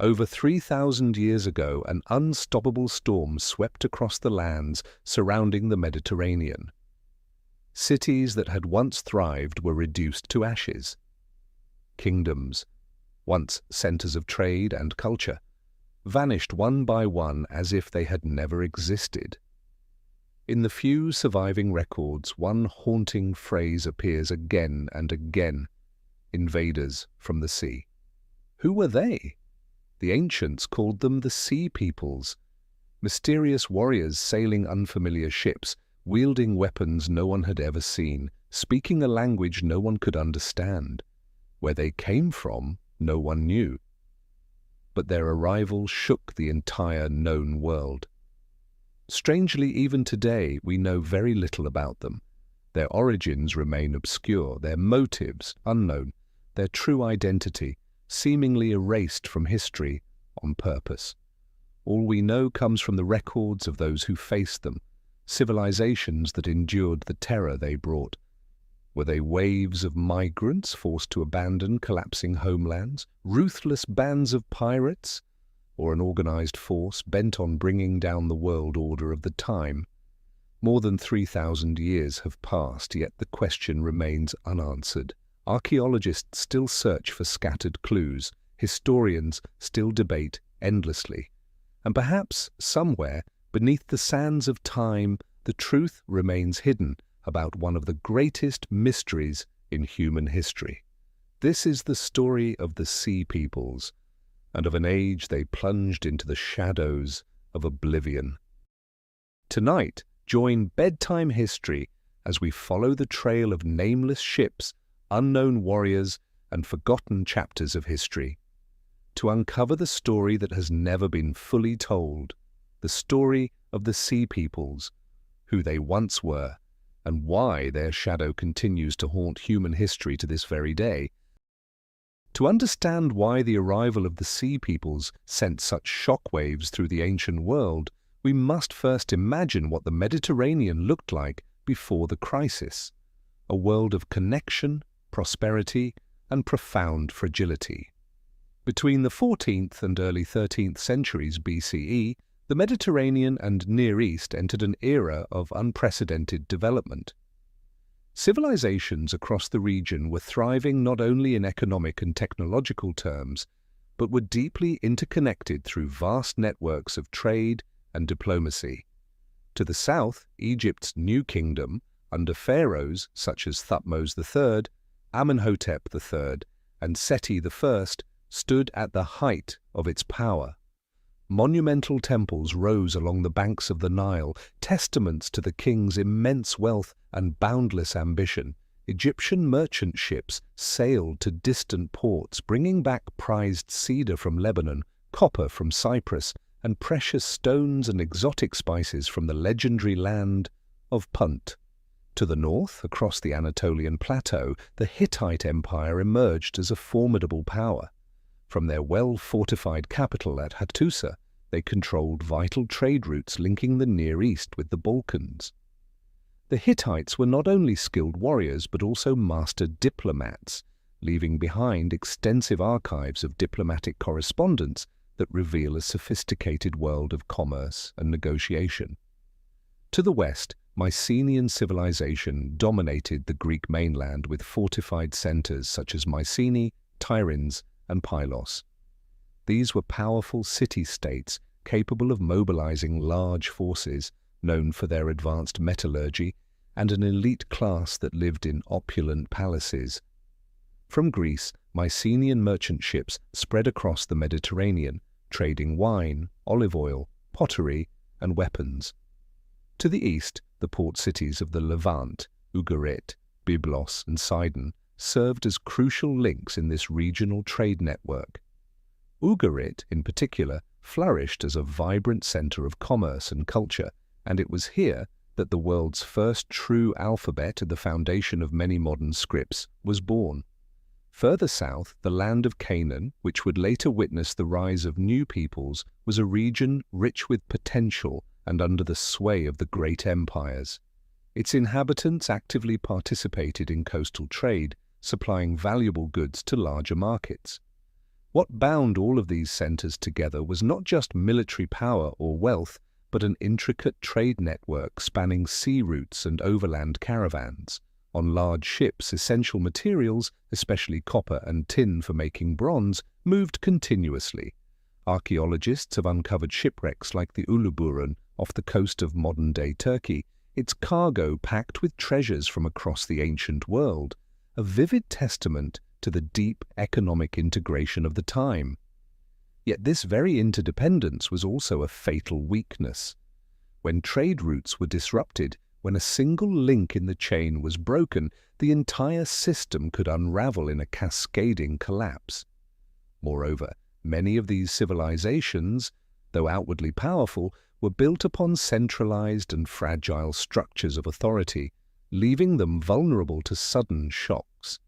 Over 3,000 years ago, an unstoppable storm swept across the lands surrounding the Mediterranean. Cities that had once thrived were reduced to ashes. Kingdoms, once centers of trade and culture, vanished one by one as if they had never existed. In the few surviving records, one haunting phrase appears again and again: invaders from the sea. Who were they? The ancients called them the Sea Peoples, mysterious warriors sailing unfamiliar ships, wielding weapons no one had ever seen, speaking a language no one could understand. Where they came from, no one knew. But their arrival shook the entire known world. Strangely, even today, we know very little about them. Their origins remain obscure, their motives unknown, their true identity seemingly erased from history on purpose. All we know comes from the records of those who faced them, civilizations that endured the terror they brought. Were they waves of migrants forced to abandon collapsing homelands, ruthless bands of pirates, or an organized force bent on bringing down the world order of the time? More than 3,000 years have passed, yet the question remains unanswered. Archaeologists still search for scattered clues, historians still debate endlessly, and perhaps somewhere beneath the sands of time, the truth remains hidden about one of the greatest mysteries in human history. This is the story of the Sea Peoples, and of an age they plunged into the shadows of oblivion. Tonight, join Bedtime History as we follow the trail of nameless ships, unknown warriors, and forgotten chapters of history, to uncover the story that has never been fully told, the story of the Sea Peoples, who they once were, and why their shadow continues to haunt human history to this very day. To understand why the arrival of the Sea Peoples sent such shockwaves through the ancient world, we must first imagine what the Mediterranean looked like before the crisis, a world of connection, prosperity, and profound fragility. Between the 14th and early 13th centuries BCE, the Mediterranean and Near East entered an era of unprecedented development. Civilizations across the region were thriving not only in economic and technological terms, but were deeply interconnected through vast networks of trade and diplomacy. To the south, Egypt's New Kingdom, under pharaohs such as Thutmose III, Amenhotep III, and Seti I, stood at the height of its power. Monumental temples rose along the banks of the Nile, testaments to the king's immense wealth and boundless ambition. Egyptian merchant ships sailed to distant ports, bringing back prized cedar from Lebanon, copper from Cyprus, and precious stones and exotic spices from the legendary land of Punt. To the north, across the Anatolian plateau, the Hittite Empire emerged as a formidable power. From their well-fortified capital at Hattusa, they controlled vital trade routes linking the Near East with the Balkans. The Hittites were not only skilled warriors but also master diplomats, leaving behind extensive archives of diplomatic correspondence that reveal a sophisticated world of commerce and negotiation. To the west, Mycenaean civilization dominated the Greek mainland with fortified centers such as Mycenae, Tiryns, and Pylos. These were powerful city-states capable of mobilizing large forces, known for their advanced metallurgy, and an elite class that lived in opulent palaces. From Greece, Mycenaean merchant ships spread across the Mediterranean, trading wine, olive oil, pottery, and weapons. To the east, the port cities of the Levant, Ugarit, Byblos, and Sidon, served as crucial links in this regional trade network. Ugarit, in particular, flourished as a vibrant center of commerce and culture, and it was here that the world's first true alphabet, the foundation of many modern scripts, was born. Further south, the land of Canaan, which would later witness the rise of new peoples, was a region rich with potential and under the sway of the great empires. Its inhabitants actively participated in coastal trade, supplying valuable goods to larger markets. What bound all of these centers together was not just military power or wealth, but an intricate trade network spanning sea routes and overland caravans. On large ships, essential materials, especially copper and tin for making bronze, moved continuously. Archaeologists have uncovered shipwrecks like the Uluburun off the coast of modern-day Turkey, its cargo packed with treasures from across the ancient world, a vivid testament to the deep economic integration of the time. Yet this very interdependence was also a fatal weakness. When trade routes were disrupted, when a single link in the chain was broken, the entire system could unravel in a cascading collapse. Moreover, many of these civilizations, though outwardly powerful, were built upon centralized and fragile structures of authority, leaving them vulnerable to sudden shocks.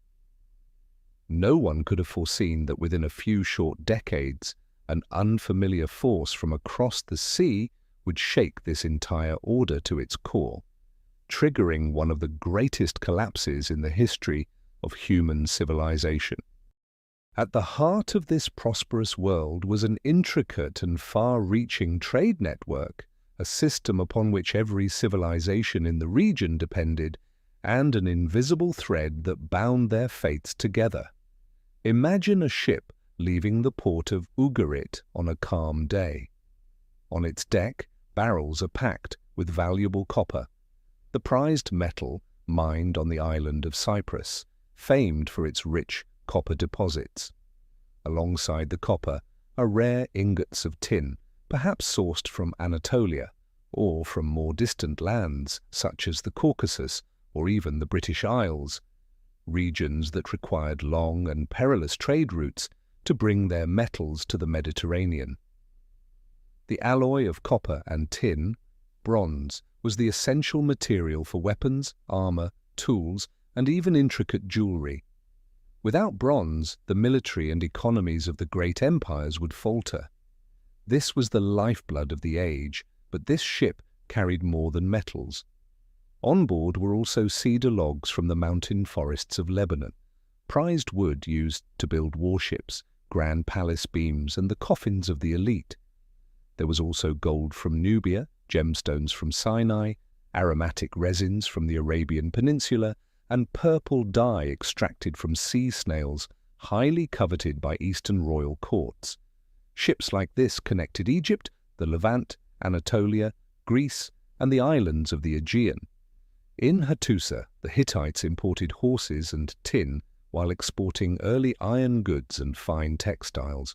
No one could have foreseen that within a few short decades, an unfamiliar force from across the sea would shake this entire order to its core, triggering one of the greatest collapses in the history of human civilization. At the heart of this prosperous world was an intricate and far-reaching trade network, a system upon which every civilization in the region depended, and an invisible thread that bound their fates together. Imagine a ship leaving the port of Ugarit on a calm day. On its deck, barrels are packed with valuable copper, the prized metal mined on the island of Cyprus, famed for its rich copper deposits. Alongside the copper are rare ingots of tin, perhaps sourced from Anatolia or from more distant lands such as the Caucasus or even the British Isles, regions that required long and perilous trade routes to bring their metals to the Mediterranean. The alloy of copper and tin, bronze, was the essential material for weapons, armor, tools, and even intricate jewelry. Without bronze, the military and economies of the great empires would falter. This was the lifeblood of the age, but this ship carried more than metals. On board were also cedar logs from the mountain forests of Lebanon, prized wood used to build warships, grand palace beams, and the coffins of the elite. There was also gold from Nubia, gemstones from Sinai, aromatic resins from the Arabian Peninsula, and purple dye extracted from sea snails, highly coveted by Eastern royal courts. Ships like this connected Egypt, the Levant, Anatolia, Greece, and the islands of the Aegean. In Hattusa, the Hittites imported horses and tin while exporting early iron goods and fine textiles.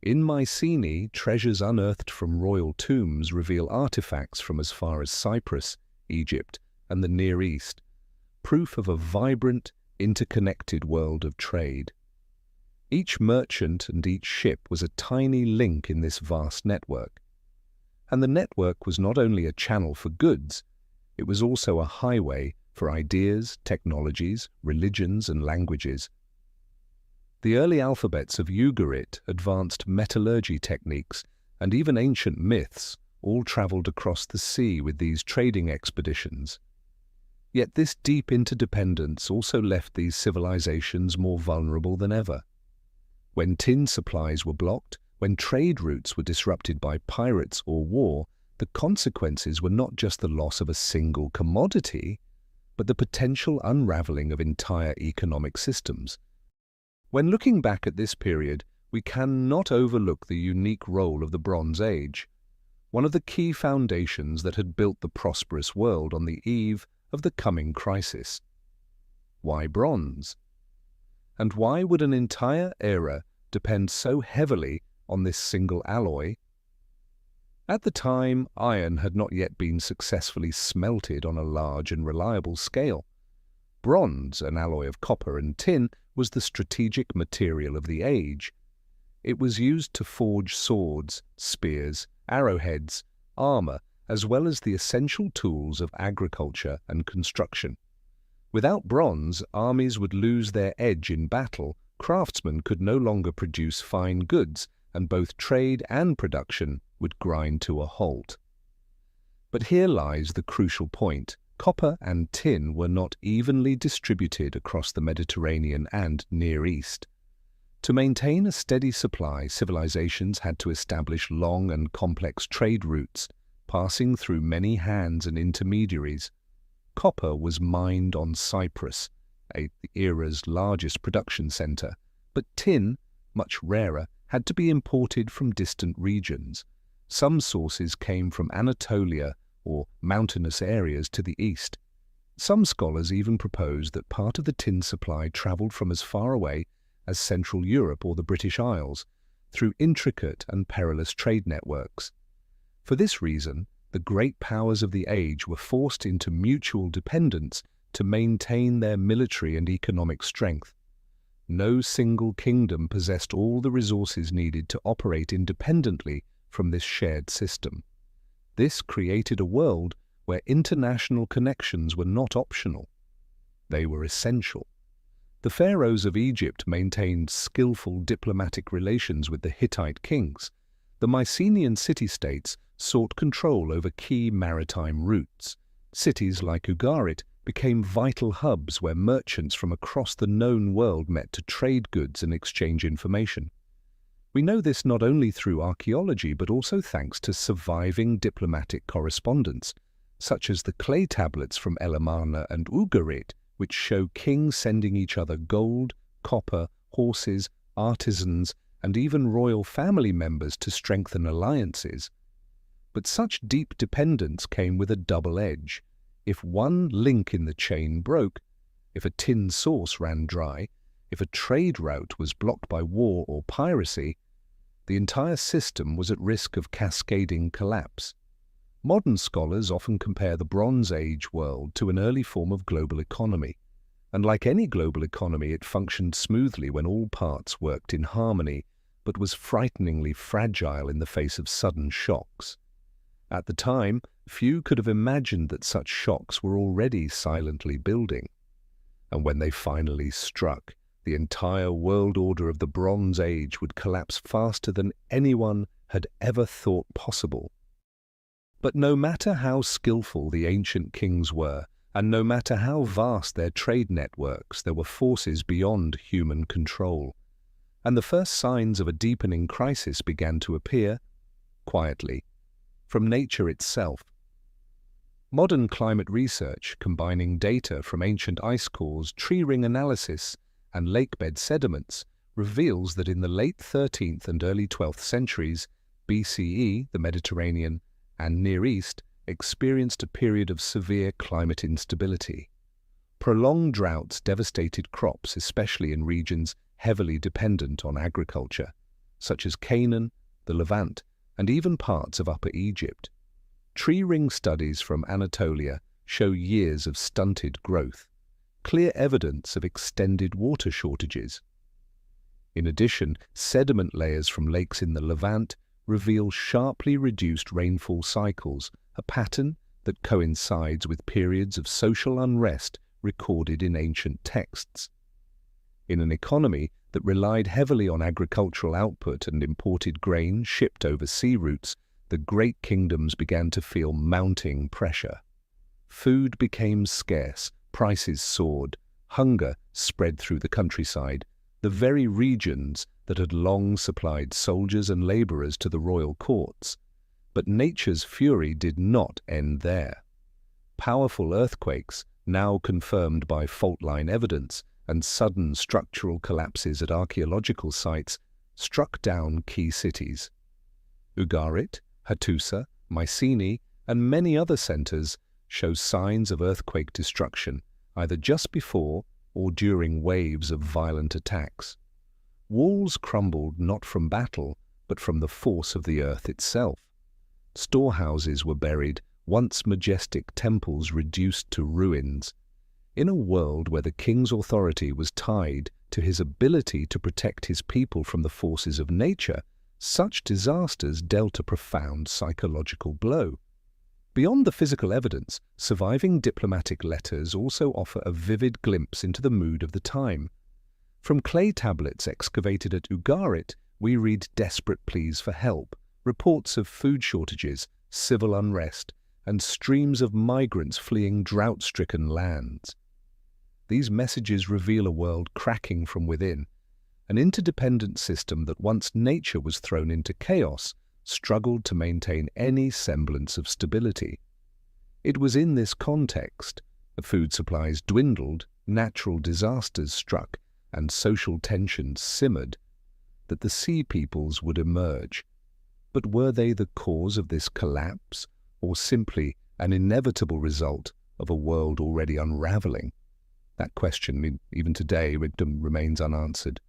In Mycenae, treasures unearthed from royal tombs reveal artifacts from as far as Cyprus, Egypt, and the Near East, proof of a vibrant, interconnected world of trade. Each merchant and each ship was a tiny link in this vast network. And the network was not only a channel for goods, it was also a highway for ideas, technologies, religions, and languages. The early alphabets of Ugarit, advanced metallurgy techniques, and even ancient myths all traveled across the sea with these trading expeditions. Yet this deep interdependence also left these civilizations more vulnerable than ever. When tin supplies were blocked, when trade routes were disrupted by pirates or war, the consequences were not just the loss of a single commodity, but the potential unraveling of entire economic systems. When looking back at this period, we cannot overlook the unique role of the Bronze Age, one of the key foundations that had built the prosperous world on the eve of the coming crisis. Why bronze? And why would an entire era depend so heavily on this single alloy? At the time, iron had not yet been successfully smelted on a large and reliable scale. Bronze, an alloy of copper and tin, was the strategic material of the age. It was used to forge swords, spears, arrowheads, armor, as well as the essential tools of agriculture and construction. Without bronze, armies would lose their edge in battle, craftsmen could no longer produce fine goods, and both trade and production would grind to a halt. But here lies the crucial point. Copper and tin were not evenly distributed across the Mediterranean and Near East. To maintain a steady supply, civilizations had to establish long and complex trade routes, passing through many hands and intermediaries. Copper was mined on Cyprus, the era's largest production center, but tin, much rarer, had to be imported from distant regions. Some sources came from Anatolia or mountainous areas to the east. Some scholars even propose that part of the tin supply traveled from as far away as Central Europe or the British Isles, through intricate and perilous trade networks. For this reason, the great powers of the age were forced into mutual dependence to maintain their military and economic strength. No single kingdom possessed all the resources needed to operate independently from this shared system. This created a world where international connections were not optional. They were essential. The pharaohs of Egypt maintained skillful diplomatic relations with the Hittite kings. The Mycenaean city-states sought control over key maritime routes. Cities like Ugarit became vital hubs where merchants from across the known world met to trade goods and exchange information. We know this not only through archaeology but also thanks to surviving diplomatic correspondence, such as the clay tablets from Elamana and Ugarit, which show kings sending each other gold, copper, horses, artisans, and even royal family members to strengthen alliances. But such deep dependence came with a double edge. If one link in the chain broke, if a tin source ran dry, if a trade route was blocked by war or piracy, the entire system was at risk of cascading collapse. Modern scholars often compare the Bronze Age world to an early form of global economy, and like any global economy, it functioned smoothly when all parts worked in harmony, but was frighteningly fragile in the face of sudden shocks. At the time, few could have imagined that such shocks were already silently building. And when they finally struck, the entire world order of the Bronze Age would collapse faster than anyone had ever thought possible. But no matter how skillful the ancient kings were, and no matter how vast their trade networks, there were forces beyond human control. And the first signs of a deepening crisis began to appear, quietly, from nature itself. Modern climate research, combining data from ancient ice cores, tree ring analysis, and lakebed sediments, reveals that in the late 13th and early 12th centuries, BCE, the Mediterranean, and Near East experienced a period of severe climate instability. Prolonged droughts devastated crops, especially in regions heavily dependent on agriculture, such as Canaan, the Levant, and even parts of Upper Egypt. Tree ring studies from Anatolia show years of stunted growth, clear evidence of extended water shortages. In addition, sediment layers from lakes in the Levant reveal sharply reduced rainfall cycles, a pattern that coincides with periods of social unrest recorded in ancient texts. In an economy that relied heavily on agricultural output and imported grain shipped over sea routes, the great kingdoms began to feel mounting pressure. Food became scarce, prices soared, hunger spread through the countryside, the very regions that had long supplied soldiers and laborers to the royal courts. But nature's fury did not end there. Powerful earthquakes, now confirmed by fault-line evidence, and sudden structural collapses at archaeological sites struck down key cities. Ugarit, Hattusa, Mycenae, and many other centers show signs of earthquake destruction, either just before or during waves of violent attacks. Walls crumbled not from battle, but from the force of the earth itself. Storehouses were buried, once majestic temples reduced to ruins. In a world where the king's authority was tied to his ability to protect his people from the forces of nature, such disasters dealt a profound psychological blow. Beyond the physical evidence, surviving diplomatic letters also offer a vivid glimpse into the mood of the time. From clay tablets excavated at Ugarit, we read desperate pleas for help, reports of food shortages, civil unrest, and streams of migrants fleeing drought-stricken lands. These messages reveal a world cracking from within, an interdependent system that once nature was thrown into chaos, struggled to maintain any semblance of stability. It was in this context, the food supplies dwindled, natural disasters struck, and social tensions simmered, that the sea peoples would emerge. But were they the cause of this collapse, or simply an inevitable result of a world already unraveling? That question, even today, remains unanswered.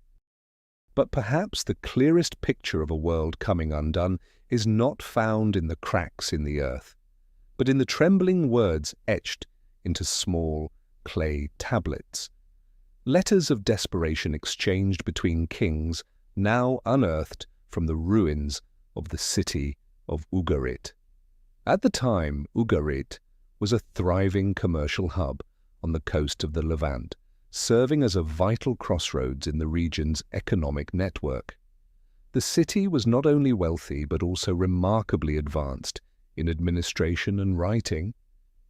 But perhaps the clearest picture of a world coming undone is not found in the cracks in the earth, but in the trembling words etched into small clay tablets, letters of desperation exchanged between kings, now unearthed from the ruins of the city of Ugarit. At the time, Ugarit was a thriving commercial hub on the coast of the Levant, serving as a vital crossroads in the region's economic network. The city was not only wealthy but also remarkably advanced in administration and writing.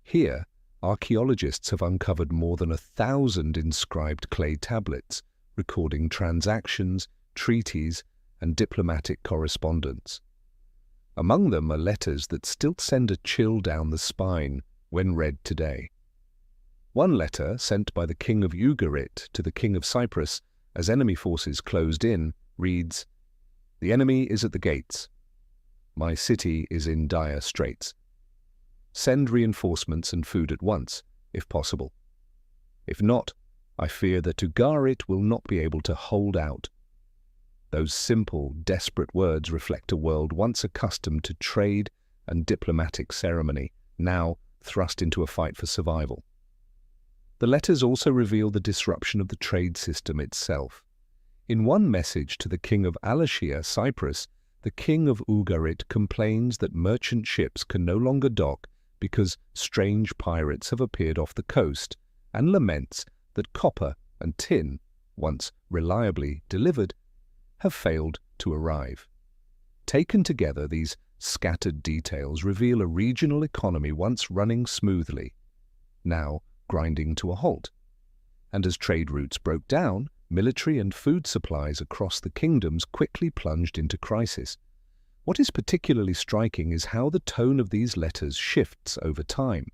Here, archaeologists have uncovered more than 1,000 inscribed clay tablets, recording transactions, treaties, and diplomatic correspondence. Among them are letters that still send a chill down the spine when read today. One letter, sent by the king of Ugarit to the king of Cyprus as enemy forces closed in, reads, "The enemy is at the gates. My city is in dire straits. Send reinforcements and food at once, if possible. If not, I fear that Ugarit will not be able to hold out." Those simple, desperate words reflect a world once accustomed to trade and diplomatic ceremony, now thrust into a fight for survival. The letters also reveal the disruption of the trade system itself. In one message to the king of Alashia, Cyprus, the king of Ugarit complains that merchant ships can no longer dock because strange pirates have appeared off the coast, and laments that copper and tin, once reliably delivered, have failed to arrive. Taken together, these scattered details reveal a regional economy once running smoothly, now grinding to a halt. And as trade routes broke down, military and food supplies across the kingdoms quickly plunged into crisis. What is particularly striking is how the tone of these letters shifts over time.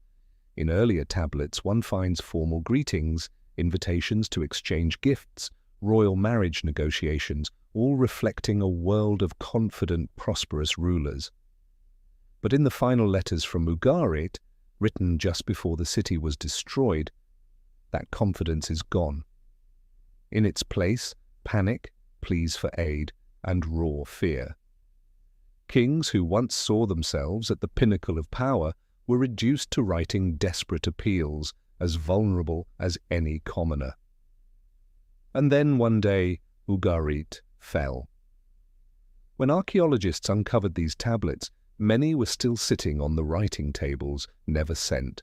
In earlier tablets, one finds formal greetings, invitations to exchange gifts, royal marriage negotiations, all reflecting a world of confident, prosperous rulers. But in the final letters from Ugarit, written just before the city was destroyed, that confidence is gone. In its place, panic, pleas for aid, and raw fear. Kings who once saw themselves at the pinnacle of power were reduced to writing desperate appeals, as vulnerable as any commoner. And then one day, Ugarit fell. When archaeologists uncovered these tablets, many were still sitting on the writing tables, never sent.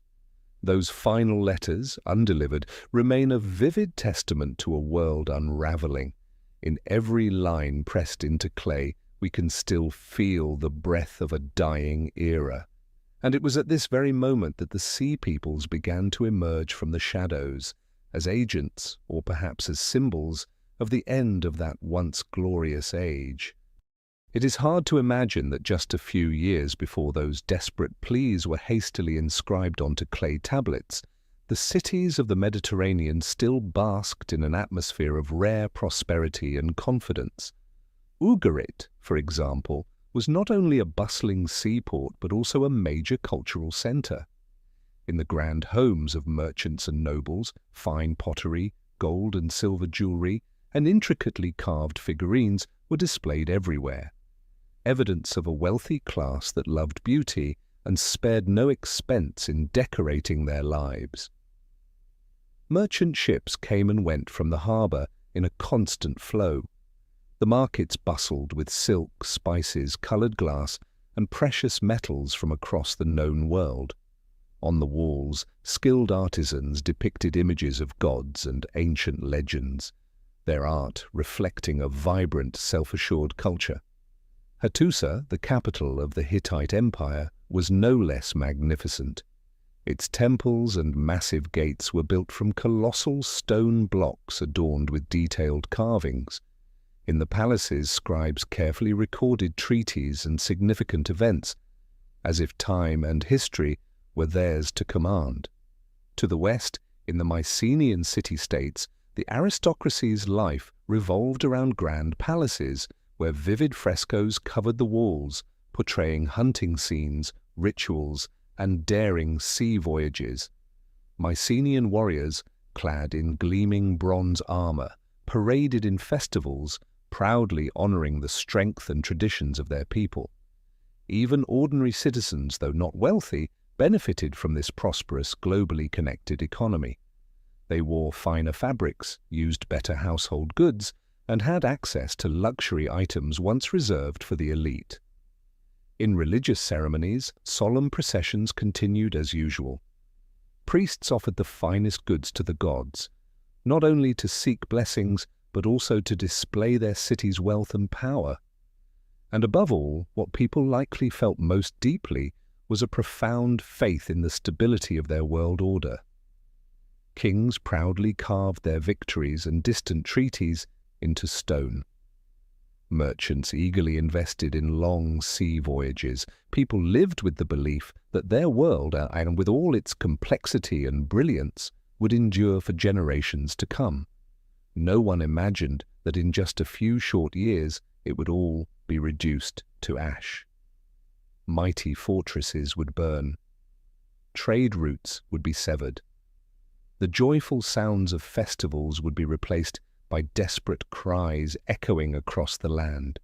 Those final letters, undelivered, remain a vivid testament to a world unraveling. In every line pressed into clay, we can still feel the breath of a dying era. And it was at this very moment that the sea peoples began to emerge from the shadows, as agents, or perhaps as symbols, of the end of that once glorious age. It is hard to imagine that just a few years before those desperate pleas were hastily inscribed onto clay tablets, the cities of the Mediterranean still basked in an atmosphere of rare prosperity and confidence. Ugarit, for example, was not only a bustling seaport but also a major cultural center. In the grand homes of merchants and nobles, fine pottery, gold and silver jewelry, and intricately carved figurines were displayed everywhere. Evidence of a wealthy class that loved beauty and spared no expense in decorating their lives. Merchant ships came and went from the harbor in a constant flow. The markets bustled with silk, spices, colored glass, and precious metals from across the known world. On the walls, skilled artisans depicted images of gods and ancient legends, their art reflecting a vibrant, self-assured culture. Hattusa, the capital of the Hittite Empire, was no less magnificent. Its temples and massive gates were built from colossal stone blocks adorned with detailed carvings. In the palaces, scribes carefully recorded treaties and significant events, as if time and history were theirs to command. To the west, in the Mycenaean city-states, the aristocracy's life revolved around grand palaces, where vivid frescoes covered the walls, portraying hunting scenes, rituals, and daring sea voyages. Mycenaean warriors, clad in gleaming bronze armor, paraded in festivals, proudly honoring the strength and traditions of their people. Even ordinary citizens, though not wealthy, benefited from this prosperous, globally connected economy. They wore finer fabrics, used better household goods, and had access to luxury items once reserved for the elite. In religious ceremonies, solemn processions continued as usual. Priests offered the finest goods to the gods, not only to seek blessings, but also to display their city's wealth and power. And above all, what people likely felt most deeply was a profound faith in the stability of their world order. Kings proudly carved their victories and distant treaties into stone. Merchants eagerly invested in long sea voyages. People lived with the belief that their world, and with all its complexity and brilliance, would endure for generations to come. No one imagined that in just a few short years it would all be reduced to ash. Mighty fortresses would burn. Trade routes would be severed. The joyful sounds of festivals would be replaced by desperate cries echoing across the land.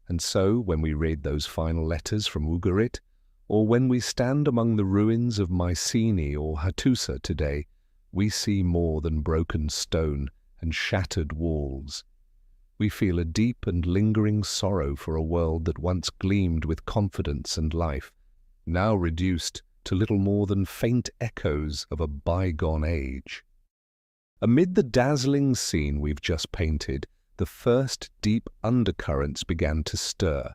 And so, when we read those final letters from Ugarit, or when we stand among the ruins of Mycenae or Hattusa today, we see more than broken stone and shattered walls. We feel a deep and lingering sorrow for a world that once gleamed with confidence and life, now reduced to little more than faint echoes of a bygone age. Amid the dazzling scene we've just painted, the first deep undercurrents began to stir,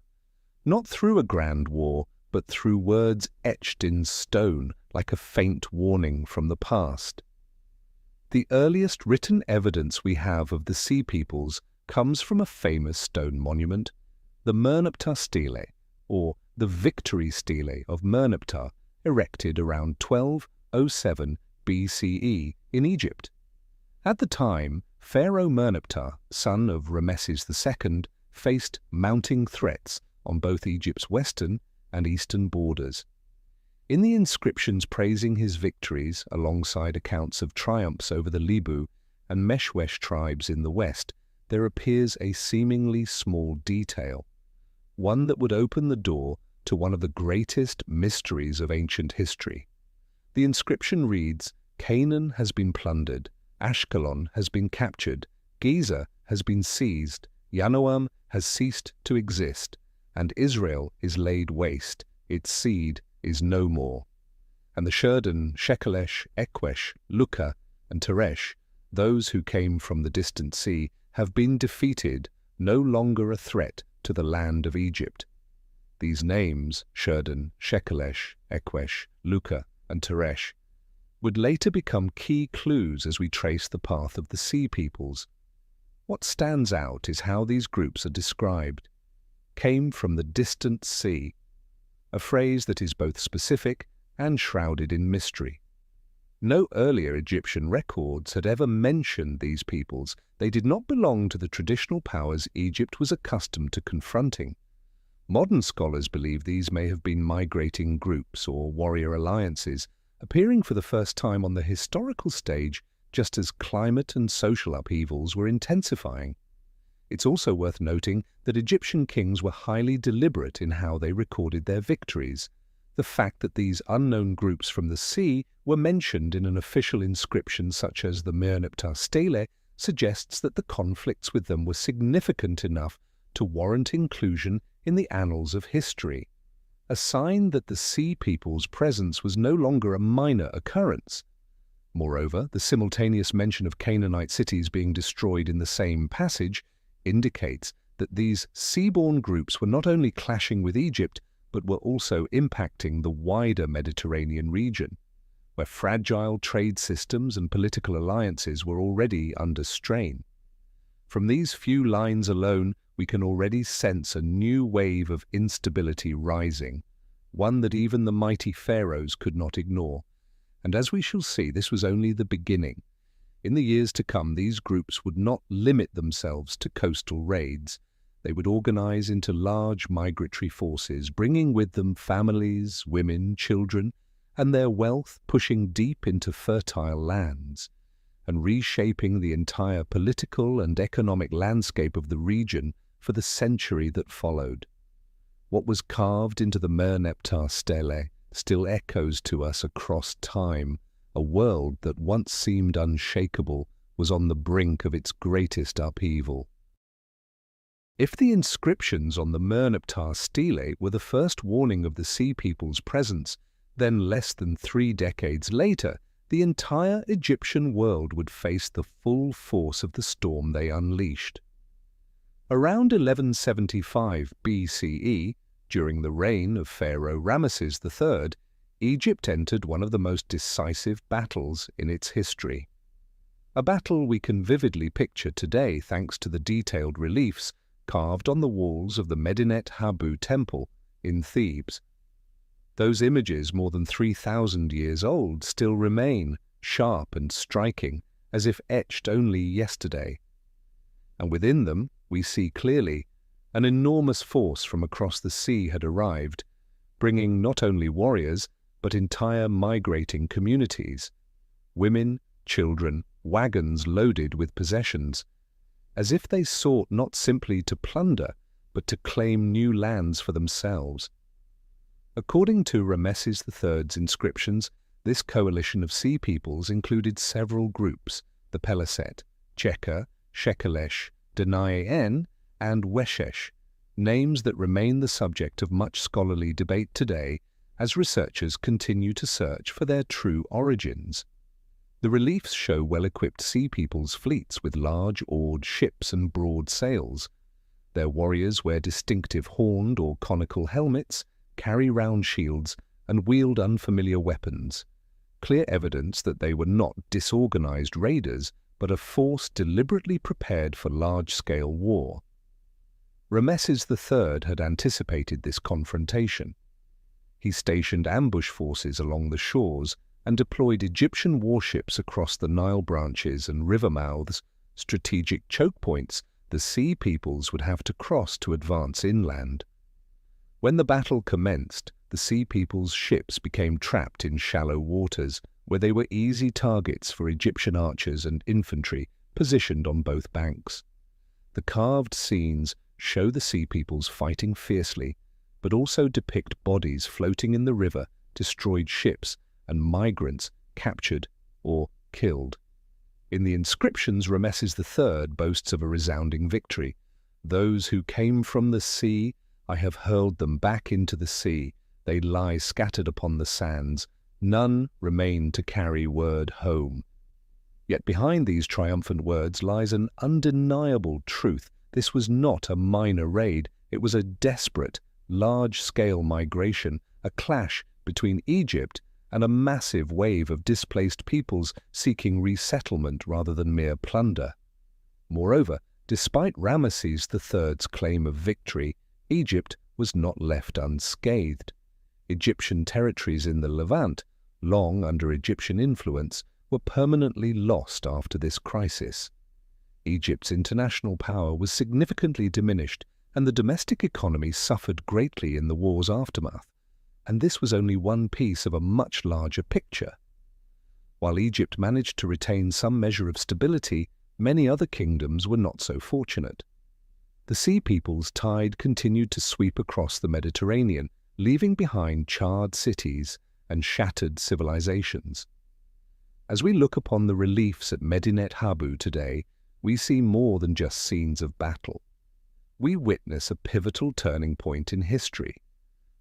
not through a grand war, but through words etched in stone like a faint warning from the past. The earliest written evidence we have of the Sea Peoples comes from a famous stone monument, the Merneptah Stele, or the Victory Stele of Merneptah, erected around 1207 BCE in Egypt. At the time, Pharaoh Merneptah, son of Rameses II, faced mounting threats on both Egypt's western and eastern borders. In the inscriptions praising his victories, alongside accounts of triumphs over the Libu and Meshwesh tribes in the west, there appears a seemingly small detail, one that would open the door to one of the greatest mysteries of ancient history. The inscription reads, "Canaan has been plundered, Ashkelon has been captured, Giza has been seized, Yanoam has ceased to exist, and Israel is laid waste, its seed is no more. And the Shurdan, Shekelesh, Ekwesh, Luka, and Teresh, those who came from the distant sea, have been defeated, no longer a threat to the land of Egypt." These names, Shurdan, Shekelesh, Ekwesh, Luka, and Teresh, would later become key clues as we trace the path of the Sea Peoples. What stands out is how these groups are described. Came from the distant sea, a phrase that is both specific and shrouded in mystery. No earlier Egyptian records had ever mentioned these peoples. They did not belong to the traditional powers Egypt was accustomed to confronting. Modern scholars believe these may have been migrating groups or warrior alliances, appearing for the first time on the historical stage just as climate and social upheavals were intensifying. It's also worth noting that Egyptian kings were highly deliberate in how they recorded their victories. The fact that these unknown groups from the sea were mentioned in an official inscription such as the Merneptah Stele suggests that the conflicts with them were significant enough to warrant inclusion in the annals of history, a sign that the Sea People's presence was no longer a minor occurrence. Moreover, the simultaneous mention of Canaanite cities being destroyed in the same passage indicates that these seaborne groups were not only clashing with Egypt, but were also impacting the wider Mediterranean region, where fragile trade systems and political alliances were already under strain. From these few lines alone, we can already sense a new wave of instability rising, one that even the mighty pharaohs could not ignore. And as we shall see, this was only the beginning. In the years to come, these groups would not limit themselves to coastal raids. They would organize into large migratory forces, bringing with them families, women, children, and their wealth pushing deep into fertile lands, and reshaping the entire political and economic landscape of the region for the century that followed. What was carved into the Merneptah stele still echoes to us across time. A world that once seemed unshakable was on the brink of its greatest upheaval. If the inscriptions on the Merneptah stele were the first warning of the Sea People's presence, then less than 3 decades later, the entire Egyptian world would face the full force of the storm they unleashed. Around 1175 BCE, during the reign of Pharaoh Ramesses III, Egypt entered one of the most decisive battles in its history. A battle we can vividly picture today thanks to the detailed reliefs carved on the walls of the Medinet Habu temple in Thebes. Those images, more than 3,000 years old, still remain, sharp and striking, as if etched only yesterday. And within them, we see clearly, an enormous force from across the sea had arrived, bringing not only warriors, but entire migrating communities, women, children, wagons loaded with possessions, as if they sought not simply to plunder, but to claim new lands for themselves. According to Ramesses III's inscriptions, this coalition of sea peoples included several groups: the Peleset, Cheka, Shekelesh, Denaen, and Weshesh, names that remain the subject of much scholarly debate today as researchers continue to search for their true origins. The reliefs show well-equipped sea peoples' fleets with large oared ships and broad sails. Their warriors wear distinctive horned or conical helmets, carry round shields, and wield unfamiliar weapons, clear evidence that they were not disorganized raiders, but a force deliberately prepared for large-scale war. Ramesses III had anticipated this confrontation. He stationed ambush forces along the shores and deployed Egyptian warships across the Nile branches and river mouths, strategic choke points the sea peoples would have to cross to advance inland. When the battle commenced, the sea peoples' ships became trapped in shallow waters, where they were easy targets for Egyptian archers and infantry positioned on both banks. The carved scenes show the sea peoples fighting fiercely, but also depict bodies floating in the river, destroyed ships, and migrants captured or killed. In the inscriptions, Ramesses III boasts of a resounding victory. "Those who came from the sea, I have hurled them back into the sea. They lie scattered upon the sands. None remain to carry word home." Yet behind these triumphant words lies an undeniable truth. This was not a minor raid. It was a desperate, large-scale migration, a clash between Egypt and a massive wave of displaced peoples seeking resettlement rather than mere plunder. Moreover, despite Ramesses III's claim of victory, Egypt was not left unscathed. Egyptian territories in the Levant, long under Egyptian influence, were permanently lost after this crisis. Egypt's international power was significantly diminished, and the domestic economy suffered greatly in the war's aftermath. And this was only one piece of a much larger picture. While Egypt managed to retain some measure of stability, many other kingdoms were not so fortunate. The sea peoples' tide continued to sweep across the Mediterranean, leaving behind charred cities and shattered civilizations. As we look upon the reliefs at Medinet Habu today, we see more than just scenes of battle. We witness a pivotal turning point in history,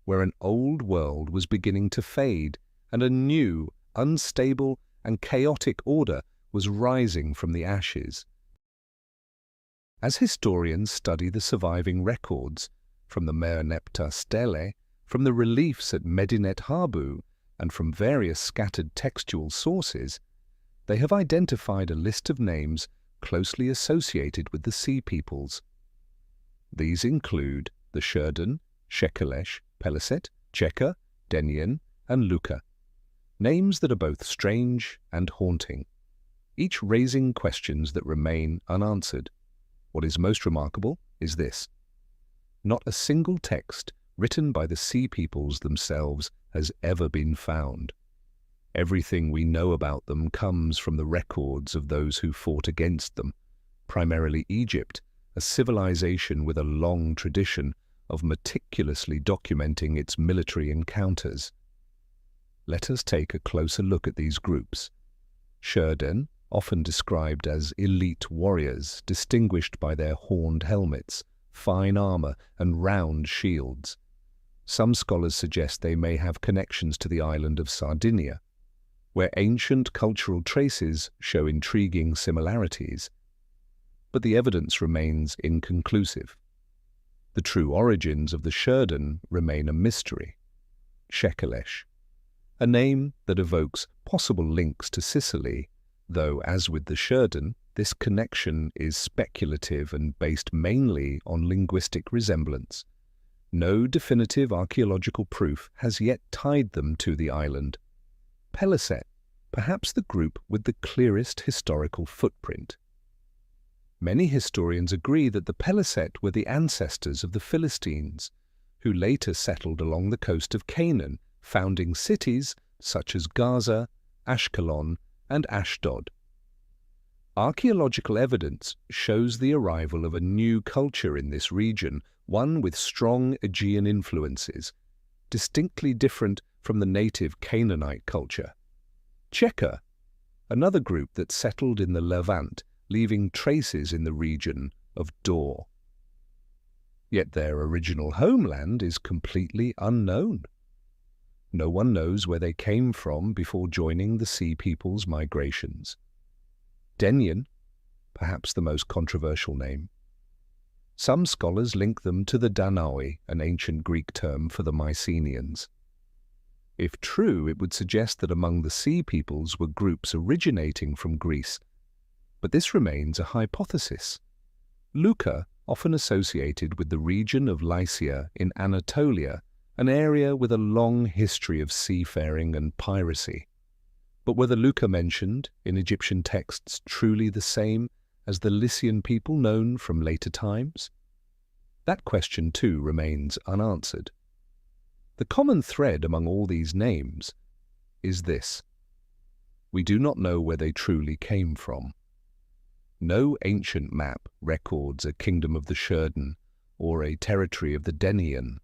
where an old world was beginning to fade and a new, unstable and chaotic order was rising from the ashes. As historians study the surviving records, from the Merneptah stele, from the reliefs at Medinet Habu, and from various scattered textual sources, they have identified a list of names closely associated with the Sea peoples. These include the Sherden, Shekelesh, Peliset, Cheka, Denyen, and Luka, names that are both strange and haunting, each raising questions that remain unanswered. What is most remarkable is this: not a single text written by the Sea peoples themselves has ever been found. Everything we know about them comes from the records of those who fought against them, primarily Egypt, a civilization with a long tradition of meticulously documenting its military encounters. Let us take a closer look at these groups. Sherden, often described as elite warriors, distinguished by their horned helmets, fine armor, and round shields. Some scholars suggest they may have connections to the island of Sardinia, where ancient cultural traces show intriguing similarities. But the evidence remains inconclusive. The true origins of the Sherden remain a mystery. Shekelesh, a name that evokes possible links to Sicily, though, as with the Sherden, this connection is speculative and based mainly on linguistic resemblance. No definitive archaeological proof has yet tied them to the island. Peliset, perhaps the group with the clearest historical footprint. Many historians agree that the Peliset were the ancestors of the Philistines, who later settled along the coast of Canaan, founding cities such as Gaza, Ashkelon, and Ashdod. Archaeological evidence shows the arrival of a new culture in this region, one with strong Aegean influences, distinctly different from the native Canaanite culture. Cheka, another group that settled in the Levant, leaving traces in the region of Dor. Yet their original homeland is completely unknown. No one knows where they came from before joining the Sea people's migrations. Denyen, perhaps the most controversial name. Some scholars link them to the Danaoi, an ancient Greek term for the Mycenaeans. If true, it would suggest that among the Sea peoples were groups originating from Greece. But this remains a hypothesis. Luka, often associated with the region of Lycia in Anatolia, an area with a long history of seafaring and piracy. But were the Luka mentioned in Egyptian texts truly the same as the Lycian people known from later times? That question too remains unanswered. The common thread among all these names is this: we do not know where they truly came from. No ancient map records a kingdom of the Sherden or a territory of the Denyen.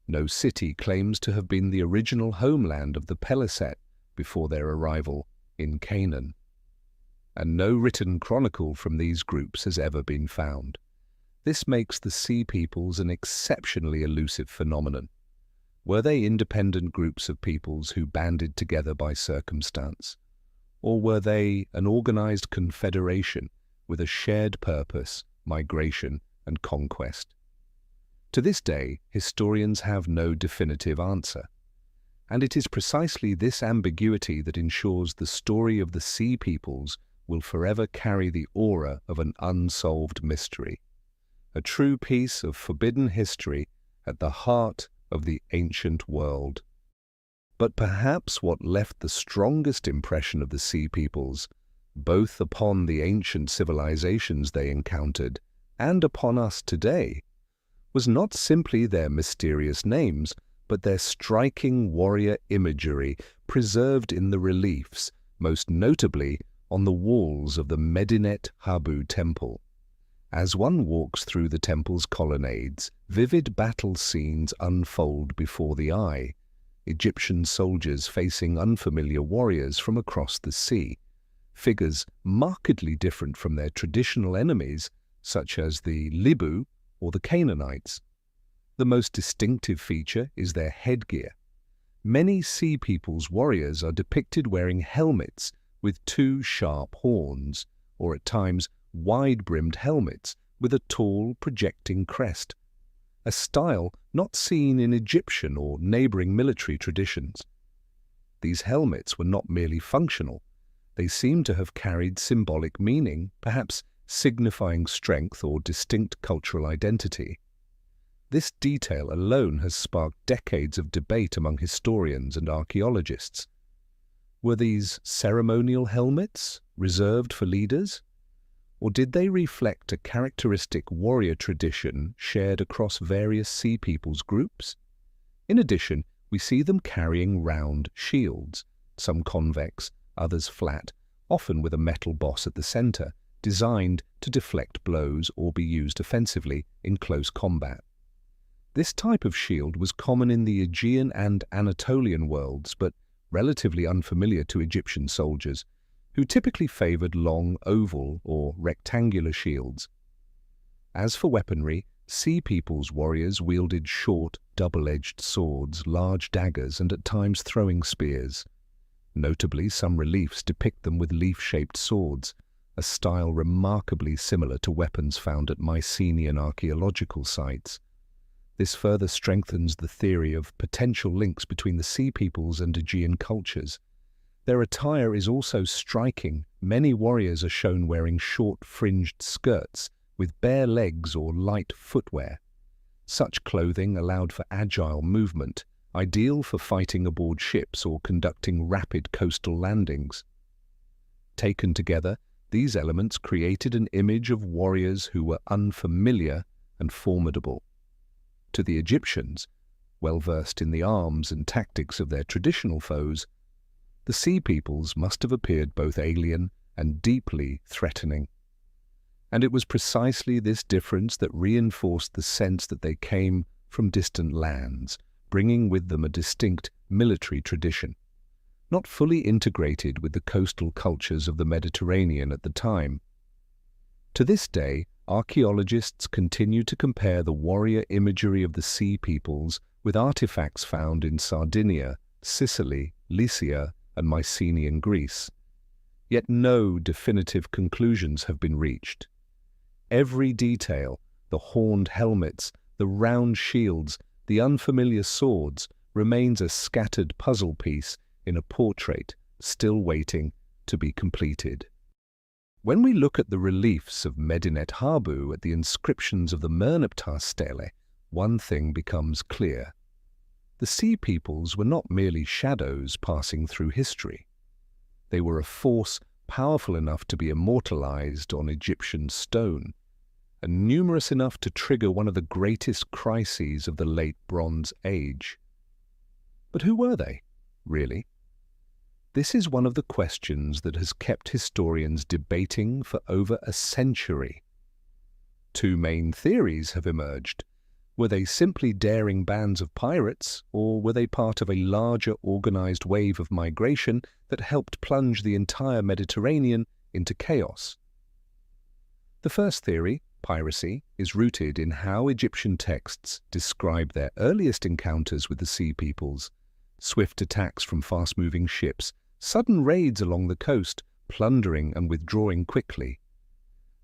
No city claims to have been the original homeland of the Peliset before their arrival in Canaan. And no written chronicle from these groups has ever been found. This makes the Sea peoples an exceptionally elusive phenomenon. Were they independent groups of peoples who banded together by circumstance? Or were they an organized confederation with a shared purpose, migration, and conquest? To this day, historians have no definitive answer. And it is precisely this ambiguity that ensures the story of the Sea peoples will forever carry the aura of an unsolved mystery, a true piece of forbidden history at the heart of the ancient world. But perhaps what left the strongest impression of the Sea peoples, both upon the ancient civilizations they encountered and upon us today, was not simply their mysterious names, but their striking warrior imagery preserved in the reliefs, most notably on the walls of the Medinet Habu temple. As one walks through the temple's colonnades, vivid battle scenes unfold before the eye. Egyptian soldiers facing unfamiliar warriors from across the sea, figures markedly different from their traditional enemies, such as the Libu or the Canaanites. The most distinctive feature is their headgear. Many Sea peoples' warriors are depicted wearing helmets with two sharp horns, or at times wide-brimmed helmets with a tall, projecting crest, a style not seen in Egyptian or neighboring military traditions. These helmets were not merely functional, They seem to have carried symbolic meaning, perhaps signifying strength or distinct cultural identity. This detail alone has sparked decades of debate among historians and archaeologists. Were these ceremonial helmets reserved for leaders? Or did they reflect a characteristic warrior tradition shared across various Sea Peoples groups? In addition, we see them carrying round shields, some convex, others flat, often with a metal boss at the center, designed to deflect blows or be used offensively in close combat. This type of shield was common in the Aegean and Anatolian worlds, but relatively unfamiliar to Egyptian soldiers, who typically favored long oval or rectangular shields. As for weaponry, Sea Peoples warriors wielded short, double-edged swords, large daggers, and at times throwing spears. Notably, some reliefs depict them with leaf-shaped swords, a style remarkably similar to weapons found at Mycenaean archaeological sites. This further strengthens the theory of potential links between the Sea Peoples and Aegean cultures. Their attire is also striking. Many warriors are shown wearing short, fringed skirts with bare legs or light footwear. Such clothing allowed for agile movement, ideal for fighting aboard ships or conducting rapid coastal landings. Taken together, these elements created an image of warriors who were unfamiliar and formidable. To the Egyptians, well versed in the arms and tactics of their traditional foes, the Sea Peoples must have appeared both alien and deeply threatening. And it was precisely this difference that reinforced the sense that they came from distant lands, bringing with them a distinct military tradition, not fully integrated with the coastal cultures of the Mediterranean at the time. To this day, archaeologists continue to compare the warrior imagery of the Sea Peoples with artifacts found in Sardinia, Sicily, Lycia, and Mycenaean Greece. Yet no definitive conclusions have been reached. Every detail, the horned helmets, the round shields, the unfamiliar swords, remains a scattered puzzle piece in a portrait still waiting to be completed. When we look at the reliefs of Medinet Habu at the inscriptions of the Merneptah stele, one thing becomes clear. The Sea Peoples were not merely shadows passing through history. They were a force powerful enough to be immortalized on Egyptian stone, and numerous enough to trigger one of the greatest crises of the late Bronze Age. But who were they, really? This is one of the questions that has kept historians debating for over a century. Two main theories have emerged. Were they simply daring bands of pirates, or were they part of a larger organized wave of migration that helped plunge the entire Mediterranean into chaos? The first theory, piracy, is rooted in how Egyptian texts describe their earliest encounters with the Sea Peoples: swift attacks from fast-moving ships, sudden raids along the coast, plundering and withdrawing quickly.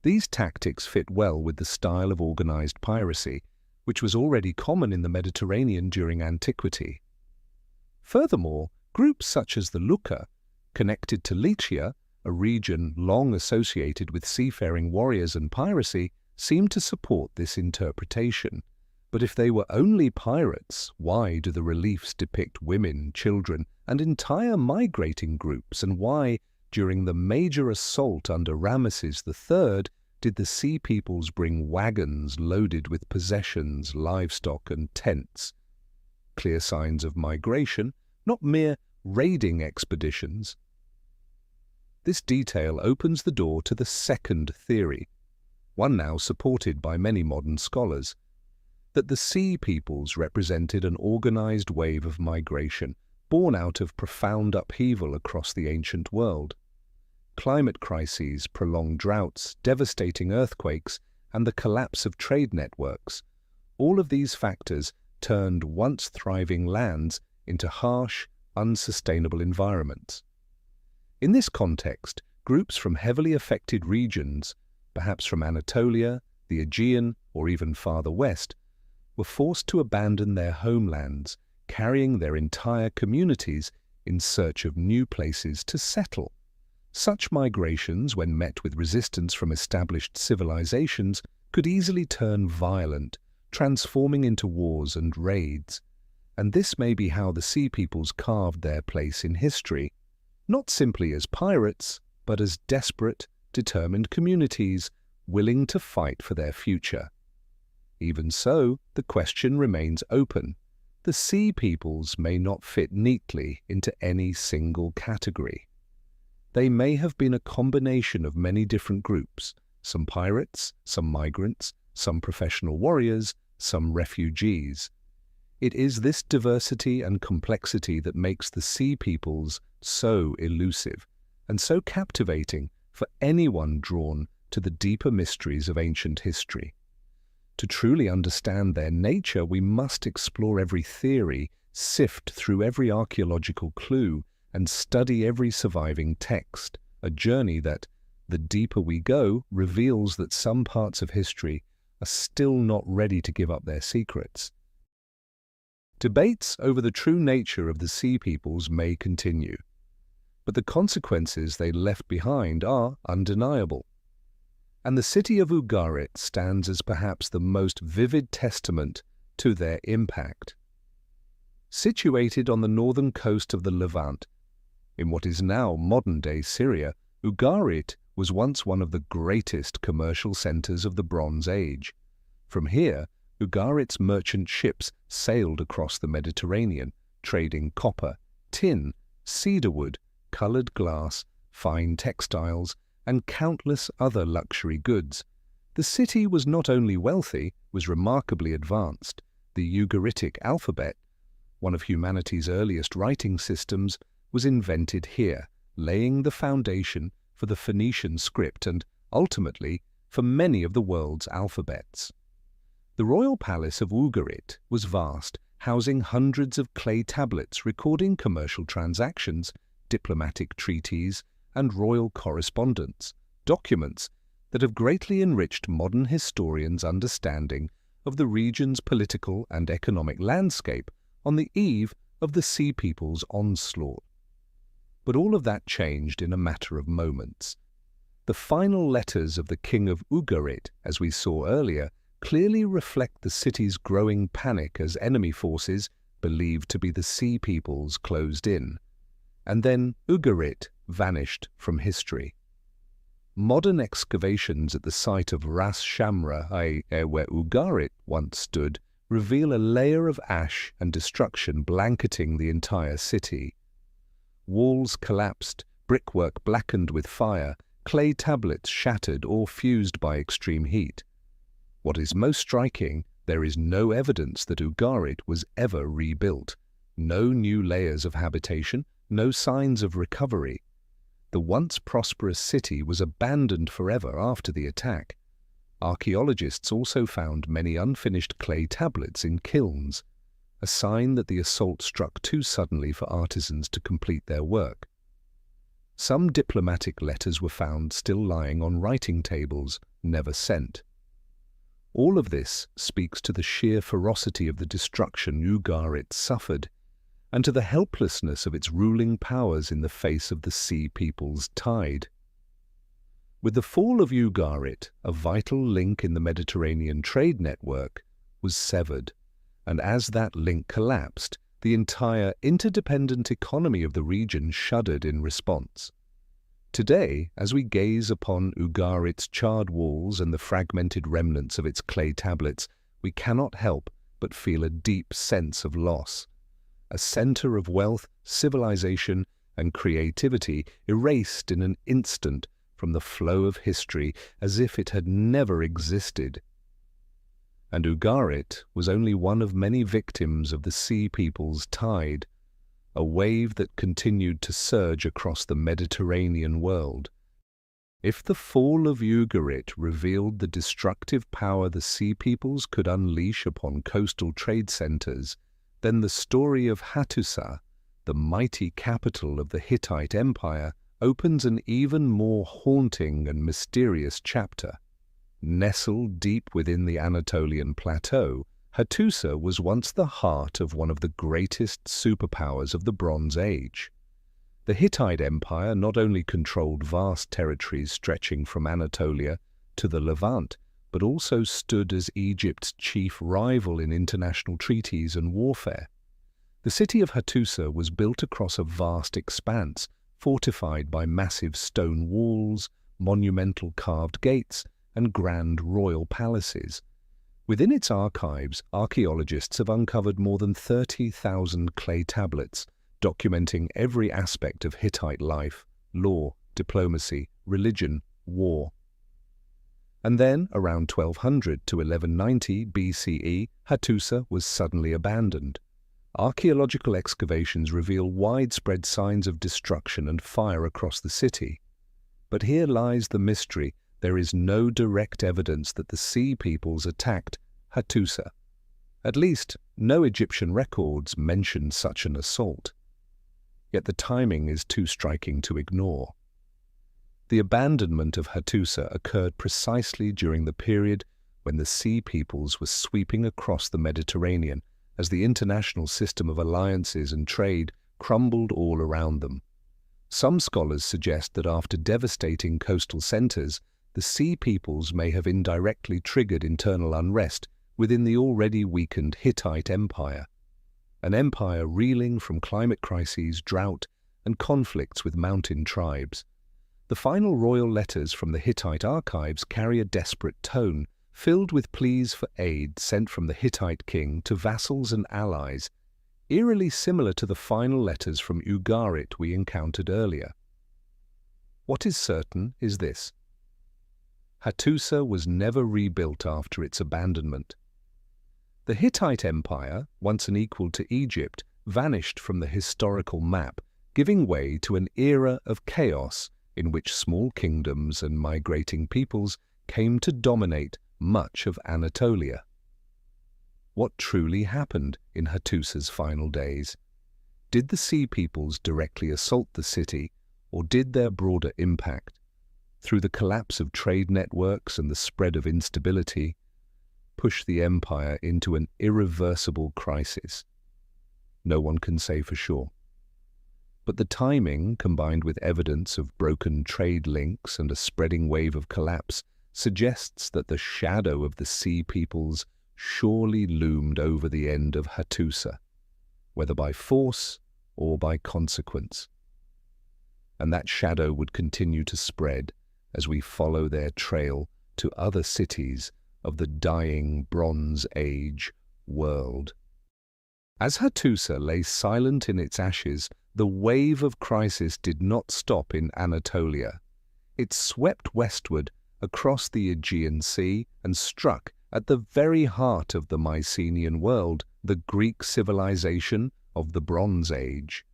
These tactics fit well with the style of organized piracy, which was already common in the Mediterranean during antiquity. Furthermore, groups such as the Lucca, connected to Lycia, a region long associated with seafaring warriors and piracy, seem to support this interpretation. But if they were only pirates, why do the reliefs depict women, children, and entire migrating groups, and why, during the major assault under Ramesses III, did the Sea Peoples bring wagons loaded with possessions, livestock, and tents? Clear signs of migration, not mere raiding expeditions. This detail opens the door to the second theory, one now supported by many modern scholars, that the Sea Peoples represented an organized wave of migration born out of profound upheaval across the ancient world. Climate crises, prolonged droughts, devastating earthquakes, and the collapse of trade networks, all of these factors turned once thriving lands into harsh, unsustainable environments. In this context, groups from heavily affected regions, perhaps from Anatolia, the Aegean, or even farther west, were forced to abandon their homelands, carrying their entire communities in search of new places to settle. Such migrations, when met with resistance from established civilizations, could easily turn violent, transforming into wars and raids. And this may be how the Sea Peoples carved their place in history, not simply as pirates, but as desperate, determined communities willing to fight for their future. Even so, the question remains open. The Sea Peoples may not fit neatly into any single category. They may have been a combination of many different groups, some pirates, some migrants, some professional warriors, some refugees. It is this diversity and complexity that makes the Sea Peoples so elusive and so captivating for anyone drawn to the deeper mysteries of ancient history. To truly understand their nature, we must explore every theory, sift through every archaeological clue, and study every surviving text, a journey that, the deeper we go, reveals that some parts of history are still not ready to give up their secrets. Debates over the true nature of the Sea Peoples may continue, but the consequences they left behind are undeniable. And the city of Ugarit stands as perhaps the most vivid testament to their impact. Situated on the northern coast of the Levant, in what is now modern-day Syria, Ugarit was once one of the greatest commercial centers of the Bronze Age. From here, Ugarit's merchant ships sailed across the Mediterranean, trading copper, tin, cedarwood, colored glass, fine textiles, and countless other luxury goods. The city was not only wealthy, was remarkably advanced. The Ugaritic alphabet, one of humanity's earliest writing systems, was invented here, laying the foundation for the Phoenician script and, ultimately, for many of the world's alphabets. The royal palace of Ugarit was vast, housing hundreds of clay tablets recording commercial transactions, diplomatic treaties, and royal correspondence, documents that have greatly enriched modern historians' understanding of the region's political and economic landscape on the eve of the Sea Peoples' onslaught. But all of that changed in a matter of moments. The final letters of the King of Ugarit, as we saw earlier, clearly reflect the city's growing panic as enemy forces, believed to be the Sea Peoples, closed in. And then Ugarit vanished from history. Modern excavations at the site of Ras Shamra, where Ugarit once stood, reveal a layer of ash and destruction blanketing the entire city. Walls collapsed, brickwork blackened with fire, clay tablets shattered or fused by extreme heat. What is most striking, there is no evidence that Ugarit was ever rebuilt. No new layers of habitation, no signs of recovery. The once prosperous city was abandoned forever after the attack. Archaeologists also found many unfinished clay tablets in kilns, a sign that the assault struck too suddenly for artisans to complete their work. Some diplomatic letters were found still lying on writing tables, never sent. All of this speaks to the sheer ferocity of the destruction Ugarit suffered, and to the helplessness of its ruling powers in the face of the Sea Peoples' tide. With the fall of Ugarit, a vital link in the Mediterranean trade network was severed, and as that link collapsed, the entire interdependent economy of the region shuddered in response. Today, as we gaze upon Ugarit's charred walls and the fragmented remnants of its clay tablets, we cannot help but feel a deep sense of loss. A center of wealth, civilization, and creativity erased in an instant from the flow of history as if it had never existed. And Ugarit was only one of many victims of the Sea Peoples' tide, a wave that continued to surge across the Mediterranean world. If the fall of Ugarit revealed the destructive power the Sea Peoples could unleash upon coastal trade centers, then the story of Hattusa, the mighty capital of the Hittite Empire, opens an even more haunting and mysterious chapter. Nestled deep within the Anatolian plateau, Hattusa was once the heart of one of the greatest superpowers of the Bronze Age. The Hittite Empire not only controlled vast territories stretching from Anatolia to the Levant, but also stood as Egypt's chief rival in international treaties and warfare. The city of Hattusa was built across a vast expanse, fortified by massive stone walls, monumental carved gates, and grand royal palaces. Within its archives, archaeologists have uncovered more than 30,000 clay tablets, documenting every aspect of Hittite life, law, diplomacy, religion, war. And then, around 1200 to 1190 BCE, Hattusa was suddenly abandoned. Archaeological excavations reveal widespread signs of destruction and fire across the city. But here lies the mystery. There is no direct evidence that the Sea Peoples attacked Hattusa. At least, no Egyptian records mention such an assault. Yet the timing is too striking to ignore. The abandonment of Hattusa occurred precisely during the period when the Sea Peoples were sweeping across the Mediterranean as the international system of alliances and trade crumbled all around them. Some scholars suggest that after devastating coastal centers, the Sea Peoples may have indirectly triggered internal unrest within the already weakened Hittite Empire, an empire reeling from climate crises, drought, and conflicts with mountain tribes. The final royal letters from the Hittite archives carry a desperate tone, filled with pleas for aid sent from the Hittite king to vassals and allies, eerily similar to the final letters from Ugarit we encountered earlier. What is certain is this: Hattusa was never rebuilt after its abandonment. The Hittite Empire, once an equal to Egypt, vanished from the historical map, giving way to an era of chaos in which small kingdoms and migrating peoples came to dominate much of Anatolia. What truly happened in Hattusa's final days? Did the Sea Peoples directly assault the city, or did their broader impact, through the collapse of trade networks and the spread of instability, push the empire into an irreversible crisis? No one can say for sure. But the timing, combined with evidence of broken trade links and a spreading wave of collapse, suggests that the shadow of the Sea Peoples surely loomed over the end of Hattusa, whether by force or by consequence. And that shadow would continue to spread as we follow their trail to other cities of the dying Bronze Age world. As Hattusa lay silent in its ashes, the wave of crisis did not stop in Anatolia. It swept westward across the Aegean Sea and struck at the very heart of the Mycenaean world, the Greek civilization of the Bronze Age.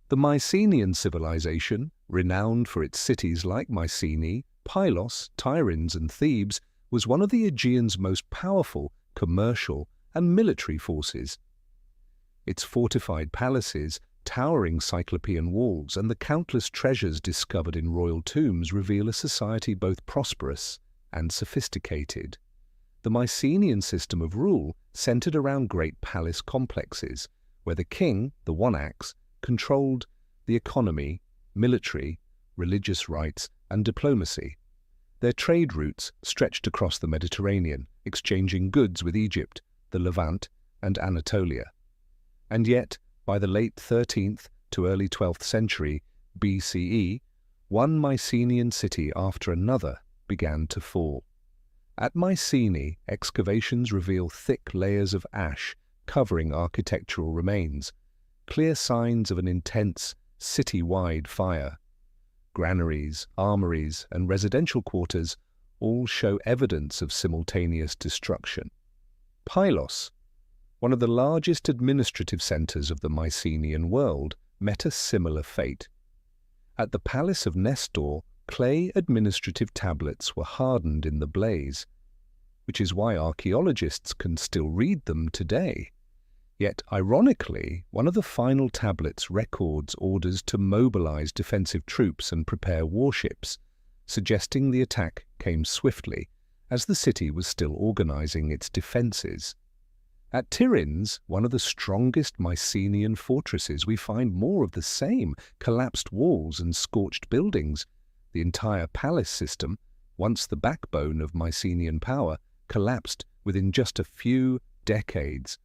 The Mycenaean civilization, renowned for its cities like Mycenae, Pylos, Tiryns, and Thebes, was one of the Aegean's most powerful commercial and military forces. Its fortified palaces, towering Cyclopean walls, and the countless treasures discovered in royal tombs reveal a society both prosperous and sophisticated. The Mycenaean system of rule centered around great palace complexes, where the king, the one axe, controlled the economy, military, religious rites, and diplomacy. Their trade routes stretched across the Mediterranean, exchanging goods with Egypt, the Levant, and Anatolia. And yet, by the late 13th to early 12th century BCE, one Mycenaean city after another began to fall. At Mycenae, excavations reveal thick layers of ash covering architectural remains, clear signs of an intense, city-wide fire. Granaries, armories, and residential quarters all show evidence of simultaneous destruction. Pylos, one of the largest administrative centers of the Mycenaean world, met a similar fate. At the palace of Nestor, clay administrative tablets were hardened in the blaze, which is why archaeologists can still read them today. Yet, ironically, one of the final tablets records orders to mobilize defensive troops and prepare warships, suggesting the attack came swiftly, as the city was still organizing its defenses. At Tiryns, one of the strongest Mycenaean fortresses, we find more of the same: collapsed walls and scorched buildings. The entire palace system, once the backbone of Mycenaean power, collapsed within just a few decades.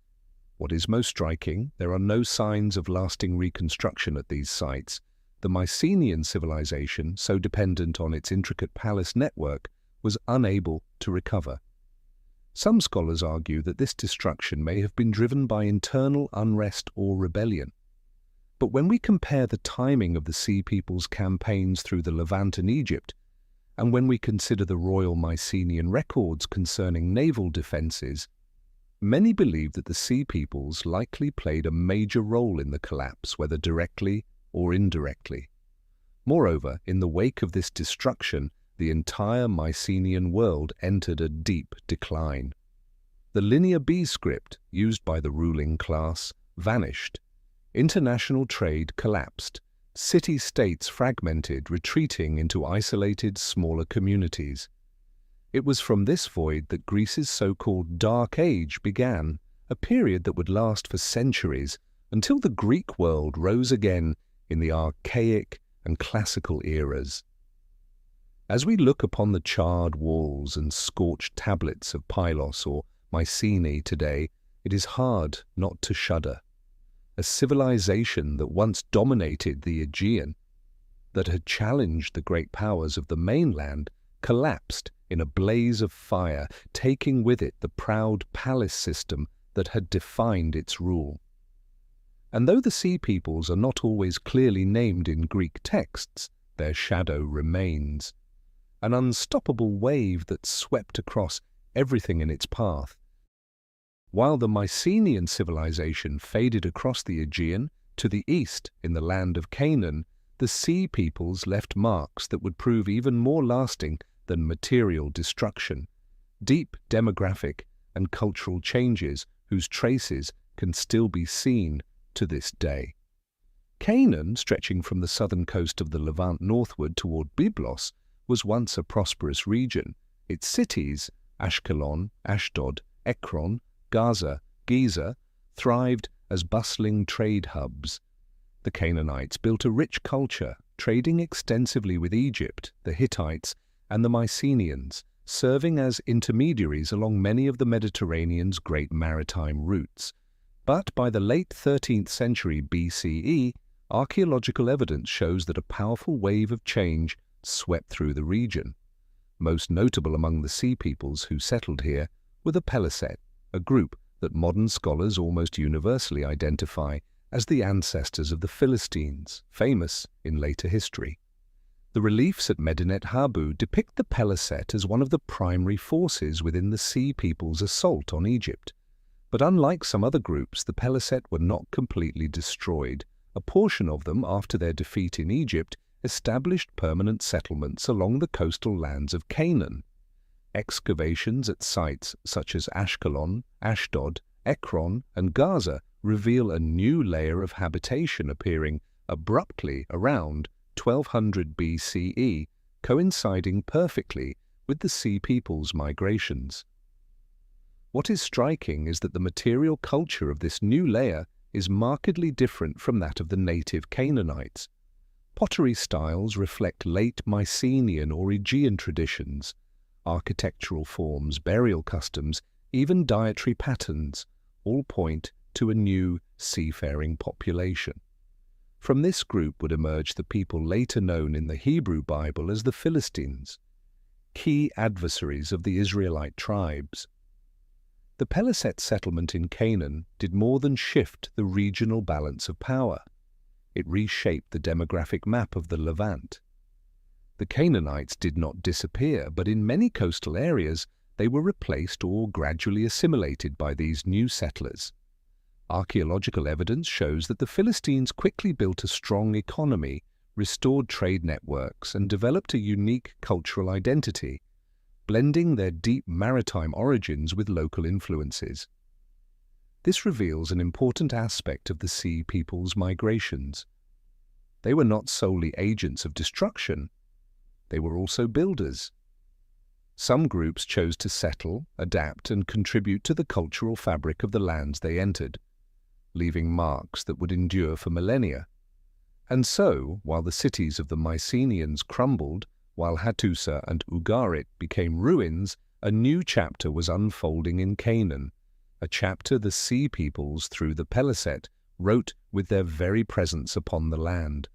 What is most striking, there are no signs of lasting reconstruction at these sites. The Mycenaean civilization, so dependent on its intricate palace network, was unable to recover. Some scholars argue that this destruction may have been driven by internal unrest or rebellion. But when we compare the timing of the Sea People's campaigns through the Levant and Egypt, and when we consider the royal Mycenaean records concerning naval defences, many believe that the Sea Peoples likely played a major role in the collapse, whether directly or indirectly. Moreover, in the wake of this destruction, the entire Mycenaean world entered a deep decline. The Linear B script, used by the ruling class, vanished. International trade collapsed. City-states fragmented, retreating into isolated, smaller communities. It was from this void that Greece's so-called Dark Age began, a period that would last for centuries, until the Greek world rose again in the archaic and classical eras. As we look upon the charred walls and scorched tablets of Pylos or Mycenae today, it is hard not to shudder. A civilization that once dominated the Aegean, that had challenged the great powers of the mainland, collapsed in a blaze of fire, taking with it the proud palace system that had defined its rule. And though the Sea Peoples are not always clearly named in Greek texts, their shadow remains. An unstoppable wave that swept across everything in its path. While the Mycenaean civilization faded across the Aegean to the east in the land of Canaan, the Sea Peoples left marks that would prove even more lasting than material destruction, deep demographic and cultural changes whose traces can still be seen to this day. Canaan, stretching from the southern coast of the Levant northward toward Byblos, was once a prosperous region. Its cities, Ashkelon, Ashdod, Ekron, Gaza, Giza, thrived as bustling trade hubs. The Canaanites built a rich culture, trading extensively with Egypt, the Hittites, and the Mycenaeans, serving as intermediaries along many of the Mediterranean's great maritime routes. But by the late 13th century BCE, archaeological evidence shows that a powerful wave of change swept through the region. Most notable among the Sea Peoples who settled here were the Peliset, a group that modern scholars almost universally identify as the ancestors of the Philistines, famous in later history. The reliefs at Medinet Habu depict the Peliset as one of the primary forces within the Sea Peoples' assault on Egypt. But unlike some other groups, the Peliset were not completely destroyed. A portion of them, after their defeat in Egypt, established permanent settlements along the coastal lands of Canaan. Excavations at sites such as Ashkelon, Ashdod, Ekron, and Gaza reveal a new layer of habitation appearing abruptly around 1200 BCE, coinciding perfectly with the Sea Peoples' migrations. What is striking is that the material culture of this new layer is markedly different from that of the native Canaanites. Pottery styles reflect late Mycenaean or Aegean traditions. Architectural forms, burial customs, even dietary patterns all point to a new seafaring population. From this group would emerge the people later known in the Hebrew Bible as the Philistines, key adversaries of the Israelite tribes. The Peliset settlement in Canaan did more than shift the regional balance of power. It reshaped the demographic map of the Levant. The Canaanites did not disappear, but in many coastal areas they were replaced or gradually assimilated by these new settlers. Archaeological evidence shows that the Philistines quickly built a strong economy, restored trade networks, and developed a unique cultural identity, blending their deep maritime origins with local influences. This reveals an important aspect of the Sea Peoples' migrations. They were not solely agents of destruction, they were also builders. Some groups chose to settle, adapt, and contribute to the cultural fabric of the lands they entered, leaving marks that would endure for millennia. And so, while the cities of the Mycenaeans crumbled, while Hattusa and Ugarit became ruins, a new chapter was unfolding in Canaan, a chapter the Sea Peoples through the Peliset wrote with their very presence upon the land.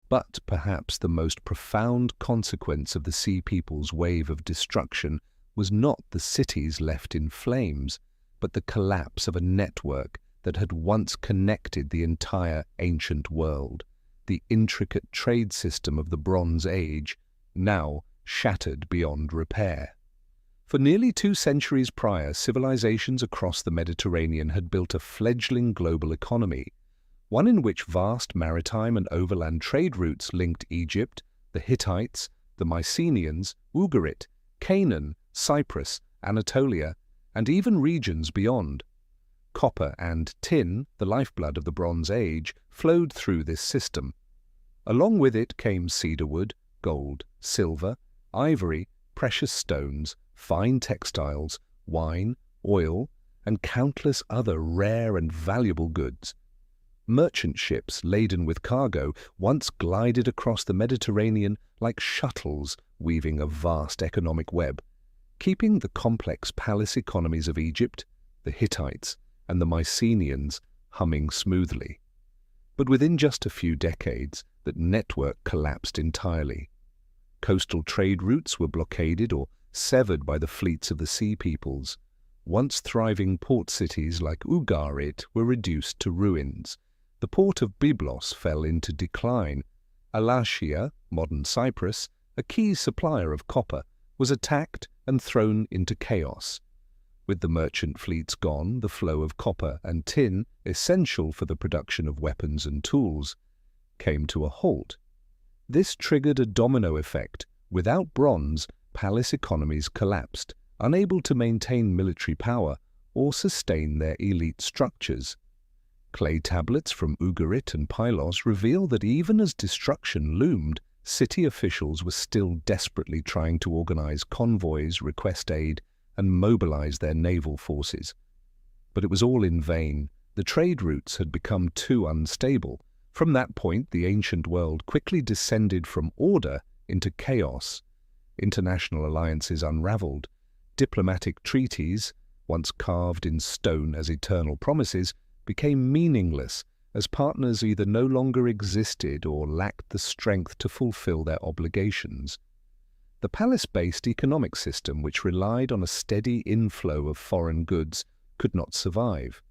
But perhaps the most profound consequence of the Sea Peoples' wave of destruction was not the cities left in flames, but the collapse of a network that had once connected the entire ancient world, the intricate trade system of the Bronze Age, now shattered beyond repair. For nearly 2 centuries prior, civilizations across the Mediterranean had built a fledgling global economy, one in which vast maritime and overland trade routes linked Egypt, the Hittites, the Mycenaeans, Ugarit, Canaan, Cyprus, Anatolia, and even regions beyond. Copper and tin, the lifeblood of the Bronze Age, flowed through this system. Along with it came cedarwood, gold, silver, ivory, precious stones, fine textiles, wine, oil, and countless other rare and valuable goods. Merchant ships laden with cargo once glided across the Mediterranean like shuttles weaving a vast economic web, keeping the complex palace economies of Egypt, the Hittites, and the Mycenaeans humming smoothly. But within just a few decades, that network collapsed entirely. Coastal trade routes were blockaded or severed by the fleets of the Sea Peoples. Once thriving port cities like Ugarit were reduced to ruins. The port of Byblos fell into decline. Alatia, modern Cyprus, a key supplier of copper, was attacked and thrown into chaos. With the merchant fleets gone, the flow of copper and tin, essential for the production of weapons and tools, came to a halt. This triggered a domino effect. Without bronze, palace economies collapsed, unable to maintain military power or sustain their elite structures. Clay tablets from Ugarit and Pylos reveal that even as destruction loomed, city officials were still desperately trying to organize convoys, request aid, and mobilize their naval forces. But it was all in vain. The trade routes had become too unstable. From that point, the ancient world quickly descended from order into chaos. International alliances unraveled. Diplomatic treaties, once carved in stone as eternal promises, became meaningless as partners either no longer existed or lacked the strength to fulfill their obligations. The palace-based economic system, which relied on a steady inflow of foreign goods, could not survive.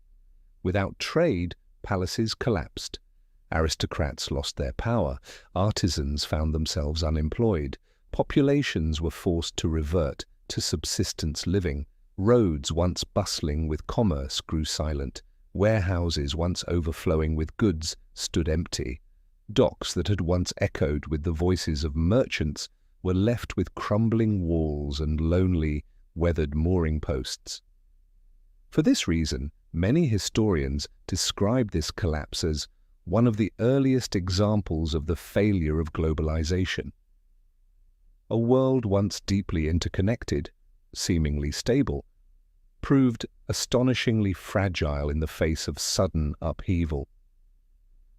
Without trade, palaces collapsed. Aristocrats lost their power, artisans found themselves unemployed, populations were forced to revert to subsistence living, roads once bustling with commerce grew silent, warehouses once overflowing with goods stood empty, docks that had once echoed with the voices of merchants were left with crumbling walls and lonely, weathered mooring posts. For this reason, many historians describe this collapse as one of the earliest examples of the failure of globalization. A world once deeply interconnected, seemingly stable, proved astonishingly fragile in the face of sudden upheaval.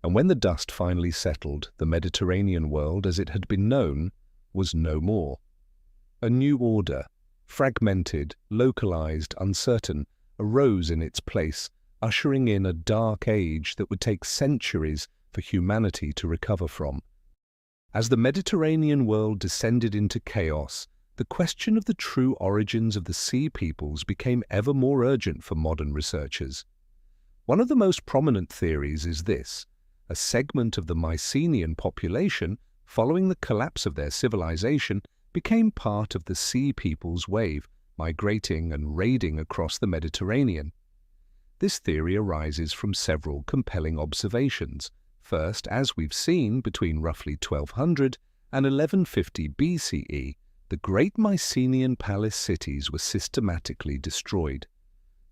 And when the dust finally settled, the Mediterranean world, as it had been known, was no more. A new order, fragmented, localized, uncertain, arose in its place, ushering in a dark age that would take centuries for humanity to recover from. As the Mediterranean world descended into chaos, the question of the true origins of the Sea Peoples became ever more urgent for modern researchers. One of the most prominent theories is this: a segment of the Mycenaean population, following the collapse of their civilization, became part of the Sea Peoples wave, migrating and raiding across the Mediterranean. This theory arises from several compelling observations. First, as we've seen, between roughly 1200 and 1150 BCE, the great Mycenaean palace cities were systematically destroyed.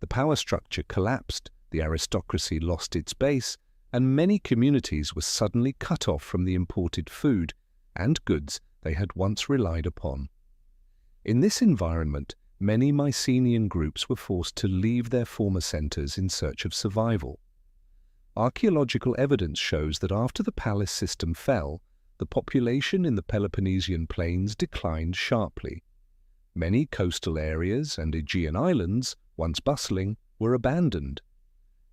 The power structure collapsed, the aristocracy lost its base, and many communities were suddenly cut off from the imported food and goods they had once relied upon. In this environment, many Mycenaean groups were forced to leave their former centers in search of survival. Archaeological evidence shows that after the palace system fell, the population in the Peloponnesian plains declined sharply. Many coastal areas and Aegean islands, once bustling, were abandoned.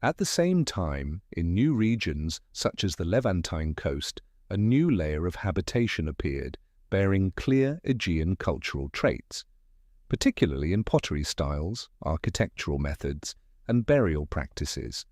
At the same time, in new regions such as the Levantine coast, a new layer of habitation appeared, bearing clear Aegean cultural traits, particularly in pottery styles, architectural methods, and burial practices.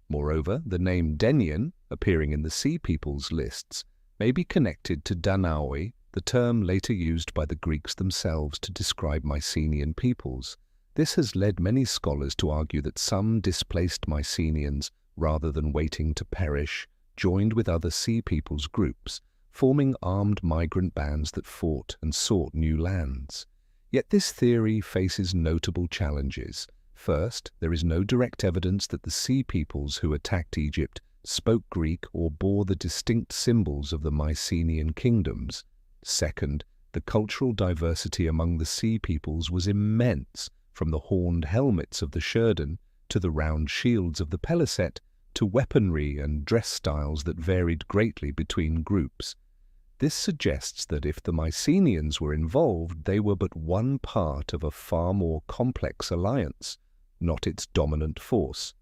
Moreover, the name Denian, appearing in the Sea Peoples lists, may be connected to Danaoi, the term later used by the Greeks themselves to describe Mycenaean peoples. This has led many scholars to argue that some displaced Mycenaeans, rather than waiting to perish, joined with other Sea Peoples groups, forming armed migrant bands that fought and sought new lands. Yet this theory faces notable challenges. First, there is no direct evidence that the Sea Peoples who attacked Egypt spoke Greek or bore the distinct symbols of the Mycenaean kingdoms. Second, the cultural diversity among the Sea Peoples was immense, from the horned helmets of the Sherdan to the round shields of the Peliset to weaponry and dress styles that varied greatly between groups. This suggests that if the Mycenaeans were involved, they were but one part of a far more complex alliance, not its dominant force.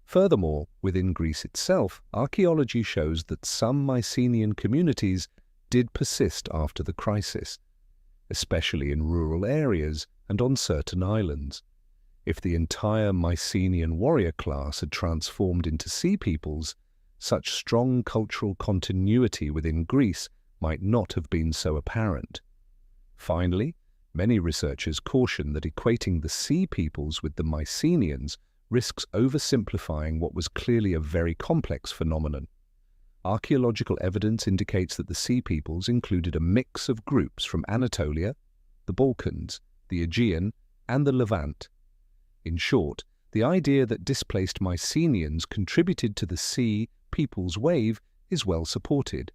Furthermore, within Greece itself, archaeology shows that some Mycenaean communities did persist after the crisis, especially in rural areas and on certain islands. If the entire Mycenaean warrior class had transformed into Sea Peoples, such strong cultural continuity within Greece might not have been so apparent. Finally, many researchers caution that equating the Sea Peoples with the Mycenaeans risks oversimplifying what was clearly a very complex phenomenon. Archaeological evidence indicates that the Sea Peoples included a mix of groups from Anatolia, the Balkans, the Aegean, and the Levant. In short, the idea that displaced Mycenaeans contributed to the Sea Peoples wave is well supported,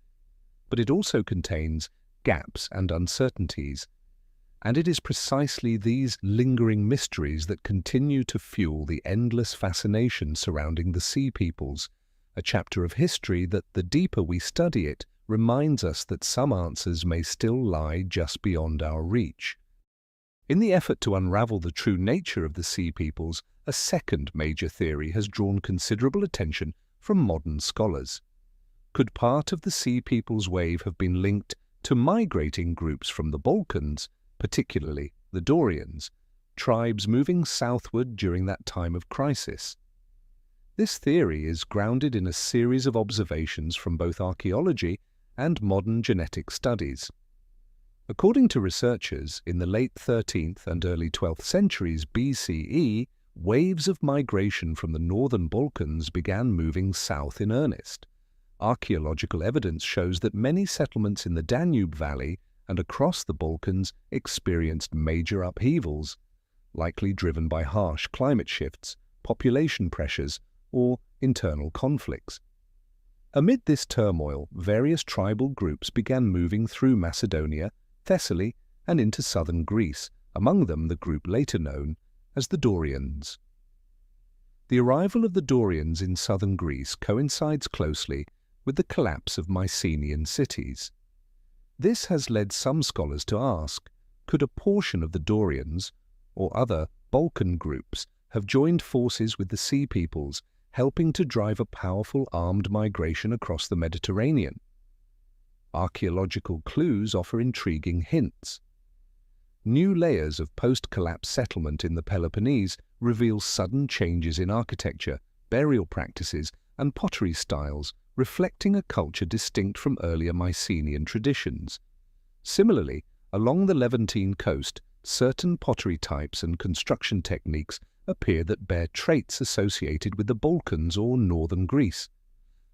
but it also contains gaps and uncertainties, and it is precisely these lingering mysteries that continue to fuel the endless fascination surrounding the Sea Peoples, a chapter of history that, the deeper we study it, reminds us that some answers may still lie just beyond our reach. In the effort to unravel the true nature of the Sea Peoples, a second major theory has drawn considerable attention from modern scholars. Could part of the Sea Peoples wave have been linked to migrating groups from the Balkans, particularly the Dorians, tribes moving southward during that time of crisis? This theory is grounded in a series of observations from both archaeology and modern genetic studies. According to researchers, in the late 13th and early 12th centuries BCE, waves of migration from the northern Balkans began moving south in earnest. Archaeological evidence shows that many settlements in the Danube Valley and across the Balkans experienced major upheavals, likely driven by harsh climate shifts, population pressures, or internal conflicts. Amid this turmoil, various tribal groups began moving through Macedonia, Thessaly, and into southern Greece, among them the group later known as the Dorians. The arrival of the Dorians in southern Greece coincides closely with the collapse of Mycenaean cities. This has led some scholars to ask, could a portion of the Dorians, or other Balkan groups, have joined forces with the Sea Peoples, helping to drive a powerful armed migration across the Mediterranean? Archaeological clues offer intriguing hints. New layers of post-collapse settlement in the Peloponnese reveal sudden changes in architecture, burial practices, and pottery styles, reflecting a culture distinct from earlier Mycenaean traditions. Similarly, along the Levantine coast, certain pottery types and construction techniques appear that bear traits associated with the Balkans or northern Greece.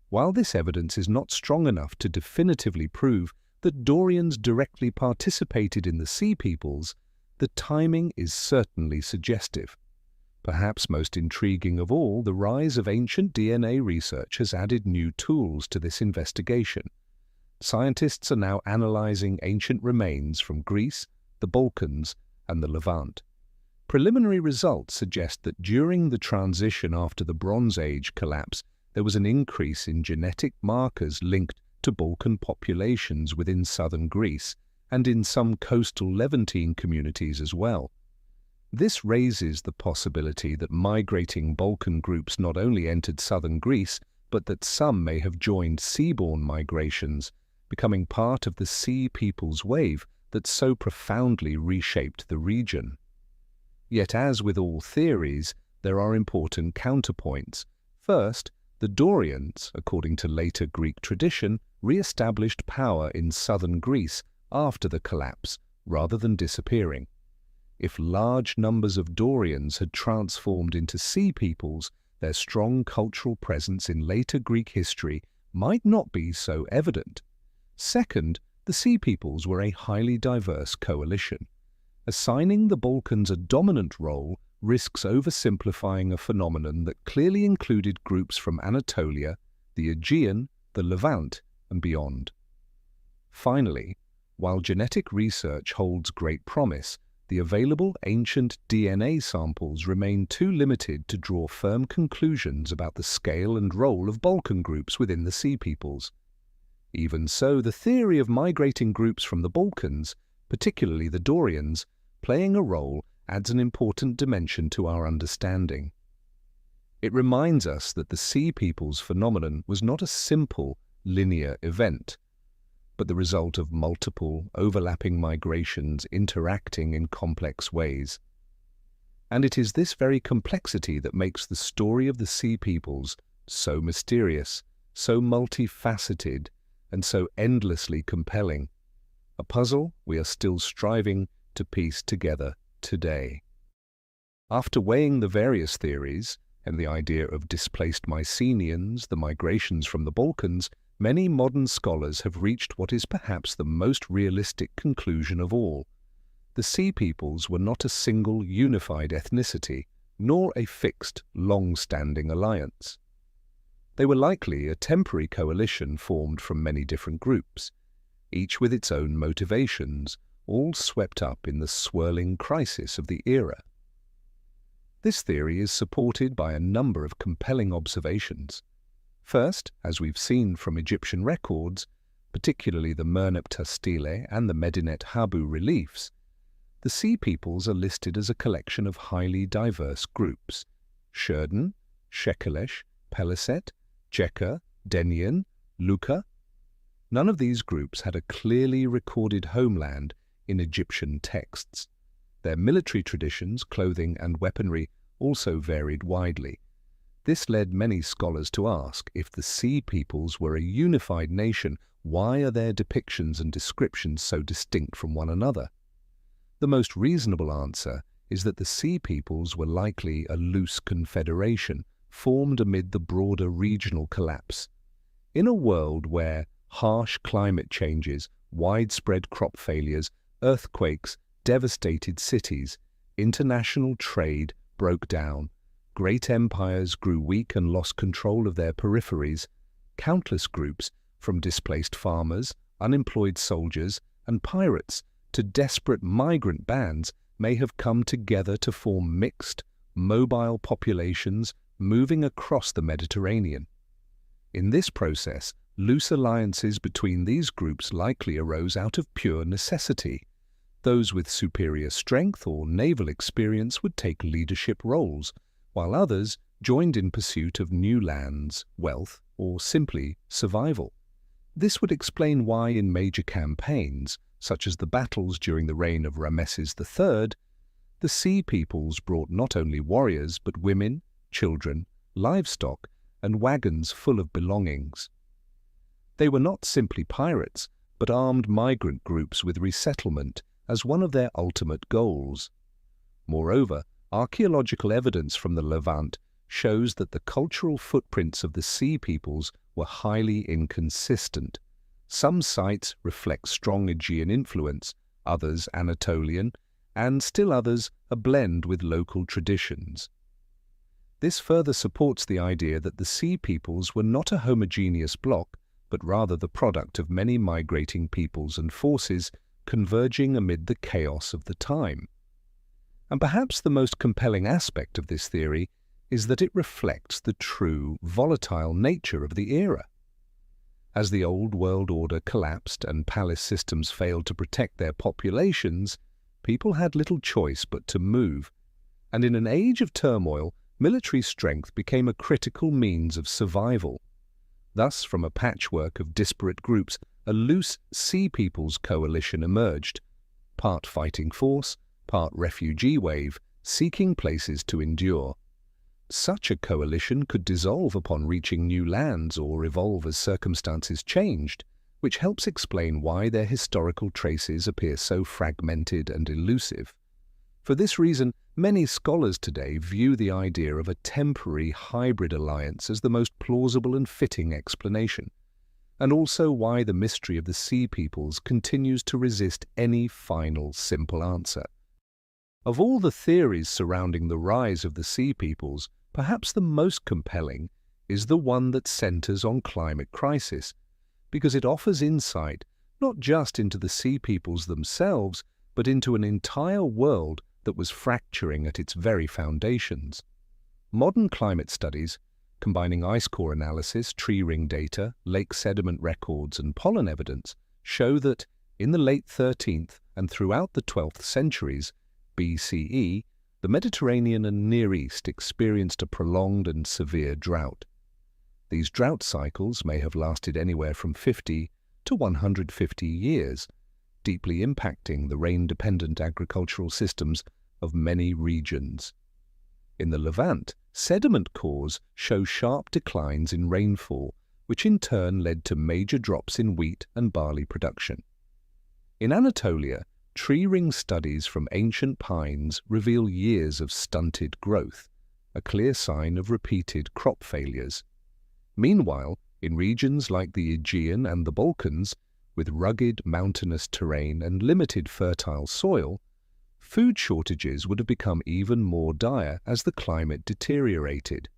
While this evidence is not strong enough to definitively prove that Dorians directly participated in the Sea Peoples, the timing is certainly suggestive. Perhaps most intriguing of all, the rise of ancient DNA research has added new tools to this investigation. Scientists are now analyzing ancient remains from Greece, the Balkans, and the Levant. Preliminary results suggest that during the transition after the Bronze Age collapse, there was an increase in genetic markers linked to Balkan populations within southern Greece and in some coastal Levantine communities as well. This raises the possibility that migrating Balkan groups not only entered southern Greece, but that some may have joined seaborne migrations, becoming part of the Sea Peoples wave that so profoundly reshaped the region. Yet, as with all theories, there are important counterpoints. First, the Dorians, according to later Greek tradition, re-established power in southern Greece after the collapse, rather than disappearing. If large numbers of Dorians had transformed into Sea Peoples, their strong cultural presence in later Greek history might not be so evident. Second, the Sea Peoples were a highly diverse coalition. Assigning the Balkans a dominant role risks oversimplifying a phenomenon that clearly included groups from Anatolia, the Aegean, the Levant, and beyond. Finally, while genetic research holds great promise, the available ancient DNA samples remain too limited to draw firm conclusions about the scale and role of Balkan groups within the Sea Peoples. Even so, the theory of migrating groups from the Balkans, particularly the Dorians, playing a role adds an important dimension to our understanding. It reminds us that the Sea Peoples phenomenon was not a simple, linear event, but the result of multiple, overlapping migrations interacting in complex ways. And it is this very complexity that makes the story of the Sea Peoples so mysterious, so multifaceted, and so endlessly compelling, a puzzle we are still striving to piece together today. After weighing the various theories and the idea of displaced Mycenaeans, the migrations from the Balkans, many modern scholars have reached what is perhaps the most realistic conclusion of all. The Sea Peoples were not a single unified ethnicity, nor a fixed, long-standing alliance. They were likely a temporary coalition formed from many different groups, each with its own motivations, all swept up in the swirling crisis of the era. This theory is supported by a number of compelling observations. First, as we've seen from Egyptian records, particularly the Merneptah stele and the Medinet Habu reliefs, the Sea Peoples are listed as a collection of highly diverse groups: Sherden, Shekelesh, Peliset, Jekka, Denian, Luka. None of these groups had a clearly recorded homeland in Egyptian texts. Their military traditions, clothing, and weaponry also varied widely. This led many scholars to ask, if the Sea Peoples were a unified nation, why are their depictions and descriptions so distinct from one another? The most reasonable answer is that the Sea Peoples were likely a loose confederation, formed amid the broader regional collapse. In a world where harsh climate changes, widespread crop failures, earthquakes devastated cities, international trade broke down, great empires grew weak and lost control of their peripheries, countless groups, from displaced farmers, unemployed soldiers, and pirates to desperate migrant bands, may have come together to form mixed, mobile populations moving across the Mediterranean. In this process, loose alliances between these groups likely arose out of pure necessity. Those with superior strength or naval experience would take leadership roles, while others joined in pursuit of new lands, wealth, or simply survival. This would explain why in major campaigns, such as the battles during the reign of Rameses III, the Sea Peoples brought not only warriors but women, children, livestock, and wagons full of belongings. They were not simply pirates, but armed migrant groups with resettlement as one of their ultimate goals. Moreover, archaeological evidence from the Levant shows that the cultural footprints of the Sea Peoples were highly inconsistent. Some sites reflect strong Aegean influence, others Anatolian, and still others a blend with local traditions. This further supports the idea that the Sea Peoples were not a homogeneous bloc, but rather the product of many migrating peoples and forces converging amid the chaos of the time. And perhaps the most compelling aspect of this theory is that it reflects the true, volatile nature of the era. As the old world order collapsed and palace systems failed to protect their populations, people had little choice but to move, and in an age of turmoil, military strength became a critical means of survival. Thus, from a patchwork of disparate groups, a loose Sea Peoples coalition emerged, part fighting force, part refugee wave, seeking places to endure. Such a coalition could dissolve upon reaching new lands or evolve as circumstances changed, which helps explain why their historical traces appear so fragmented and elusive. For this reason, many scholars today view the idea of a temporary hybrid alliance as the most plausible and fitting explanation, and also why the mystery of the Sea Peoples continues to resist any final simple answer. Of all the theories surrounding the rise of the Sea Peoples, perhaps the most compelling is the one that centers on climate crisis, because it offers insight not just into the Sea Peoples themselves, but into an entire world that was fracturing at its very foundations. Modern climate studies, combining ice core analysis, tree ring data, lake sediment records, and pollen evidence, show that in the late 13th and throughout the 12th centuries BCE, the Mediterranean and Near East experienced a prolonged and severe drought. These drought cycles may have lasted anywhere from 50 to 150 years, deeply impacting the rain-dependent agricultural systems of many regions. In the Levant, sediment cores show sharp declines in rainfall, which in turn led to major drops in wheat and barley production. In Anatolia, tree ring studies from ancient pines reveal years of stunted growth, a clear sign of repeated crop failures. Meanwhile, in regions like the Aegean and the Balkans, with rugged mountainous terrain and limited fertile soil, food shortages would have become even more dire as the climate deteriorated.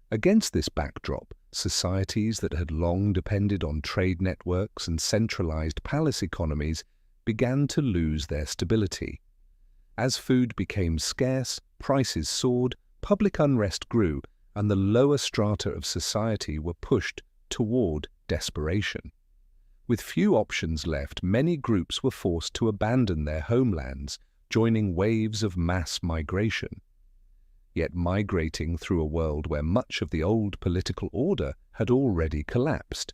Against this backdrop, societies that had long depended on trade networks and centralized palace economies began to lose their stability. As food became scarce, prices soared, public unrest grew, and the lower strata of society were pushed toward desperation. With few options left, many groups were forced to abandon their homelands, joining waves of mass migration. Yet migrating through a world where much of the old political order had already collapsed,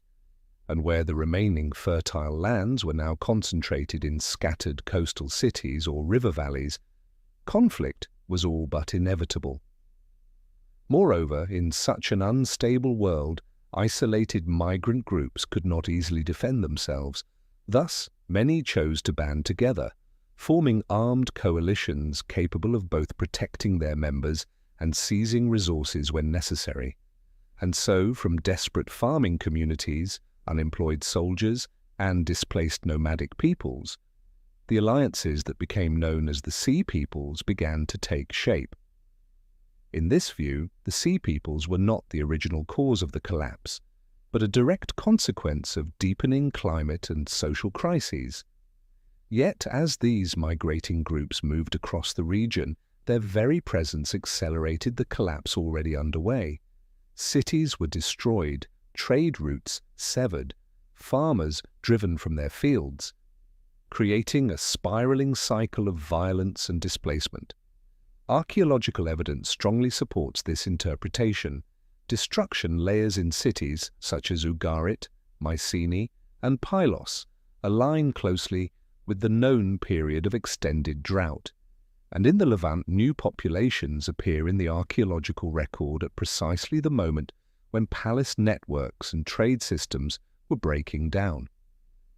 and where the remaining fertile lands were now concentrated in scattered coastal cities or river valleys, conflict was all but inevitable. Moreover, in such an unstable world, isolated migrant groups could not easily defend themselves. Thus, many chose to band together, forming armed coalitions capable of both protecting their members and seizing resources when necessary. And so, from desperate farming communities, unemployed soldiers, and displaced nomadic peoples, the alliances that became known as the Sea Peoples began to take shape. In this view, the Sea Peoples were not the original cause of the collapse, but a direct consequence of deepening climate and social crises. Yet, as these migrating groups moved across the region, their very presence accelerated the collapse already underway. Cities were destroyed, trade routes severed, farmers driven from their fields, creating a spiraling cycle of violence and displacement. Archaeological evidence strongly supports this interpretation. Destruction layers in cities such as Ugarit, Mycenae, and Pylos align closely with the known period of extended drought. And in the Levant, new populations appear in the archaeological record at precisely the moment when palace networks and trade systems were breaking down.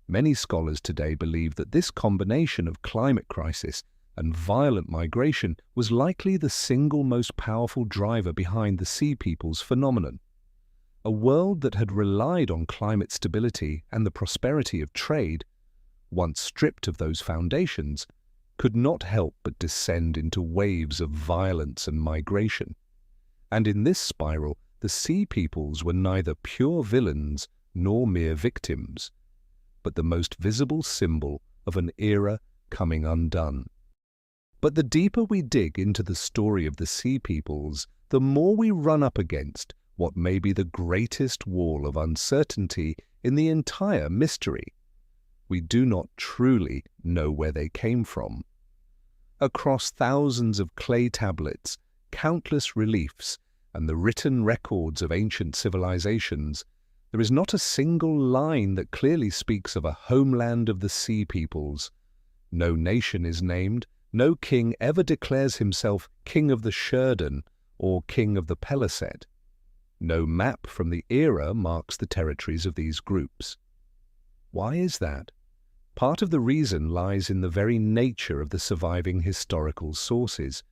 Many scholars today believe that this combination of climate crisis and violent migration was likely the single most powerful driver behind the Sea Peoples phenomenon. A world that had relied on climate stability and the prosperity of trade, once stripped of those foundations, could not help but descend into waves of violence and migration. And in this spiral, the Sea Peoples were neither pure villains nor mere victims, but the most visible symbol of an era coming undone. But the deeper we dig into the story of the Sea Peoples, the more we run up against what may be the greatest wall of uncertainty in the entire mystery. We do not truly know where they came from. Across thousands of clay tablets, countless reliefs, and the written records of ancient civilizations, there is not a single line that clearly speaks of a homeland of the Sea Peoples. No nation is named, no king ever declares himself king of the Sherdan or king of the Peliset. No map from the era marks the territories of these groups. Why is that? Part of the reason lies in the very nature of the surviving historical sources,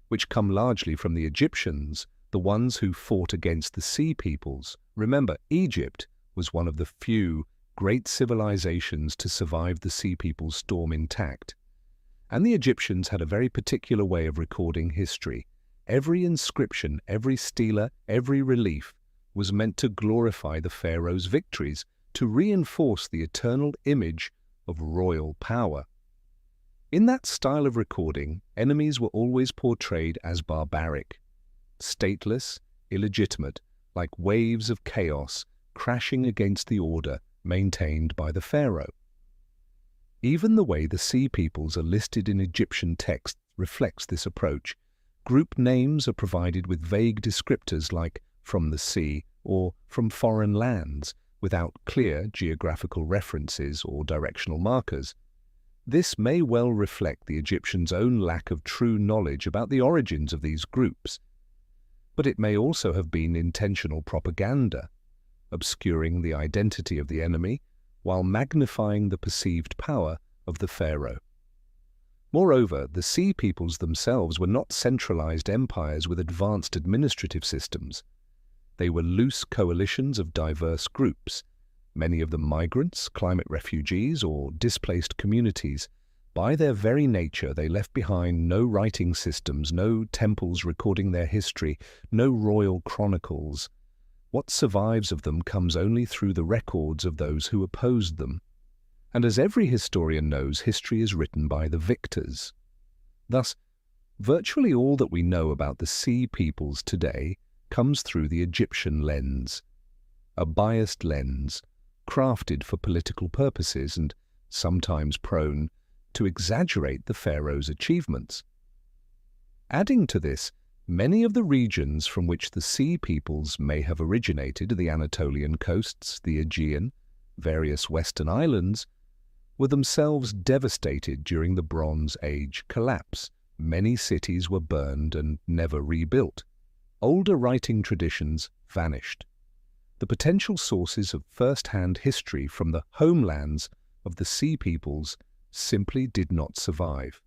which come largely from the Egyptians, the ones who fought against the Sea Peoples. Remember, Egypt was one of the few great civilizations to survive the Sea Peoples storm intact. And the Egyptians had a very particular way of recording history. Every inscription, every stela, every relief was meant to glorify the pharaoh's victories, to reinforce the eternal image of royal power. In that style of recording, enemies were always portrayed as barbaric, stateless, illegitimate, like waves of chaos crashing against the order maintained by the pharaoh. Even the way the Sea Peoples are listed in Egyptian texts reflects this approach. Group names are provided with vague descriptors like "from the sea" or "from foreign lands," without clear geographical references or directional markers. This may well reflect the Egyptians' own lack of true knowledge about the origins of these groups. But it may also have been intentional propaganda, obscuring the identity of the enemy while magnifying the perceived power of the pharaoh. Moreover, the Sea Peoples themselves were not centralized empires with advanced administrative systems. They were loose coalitions of diverse groups, many of them migrants, climate refugees, or displaced communities. By their very nature, they left behind no writing systems, no temples recording their history, no royal chronicles. What survives of them comes only through the records of those who opposed them. And as every historian knows, history is written by the victors. Thus, virtually all that we know about the Sea Peoples today comes through the Egyptian lens, a biased lens, crafted for political purposes and sometimes prone to exaggerate the pharaoh's achievements. Adding to this, many of the regions from which the Sea Peoples may have originated, the Anatolian coasts, the Aegean, various western islands, were themselves devastated during the Bronze Age collapse. Many cities were burned and never rebuilt. Older writing traditions vanished. The potential sources of first-hand history from the homelands of the Sea Peoples simply did not survive.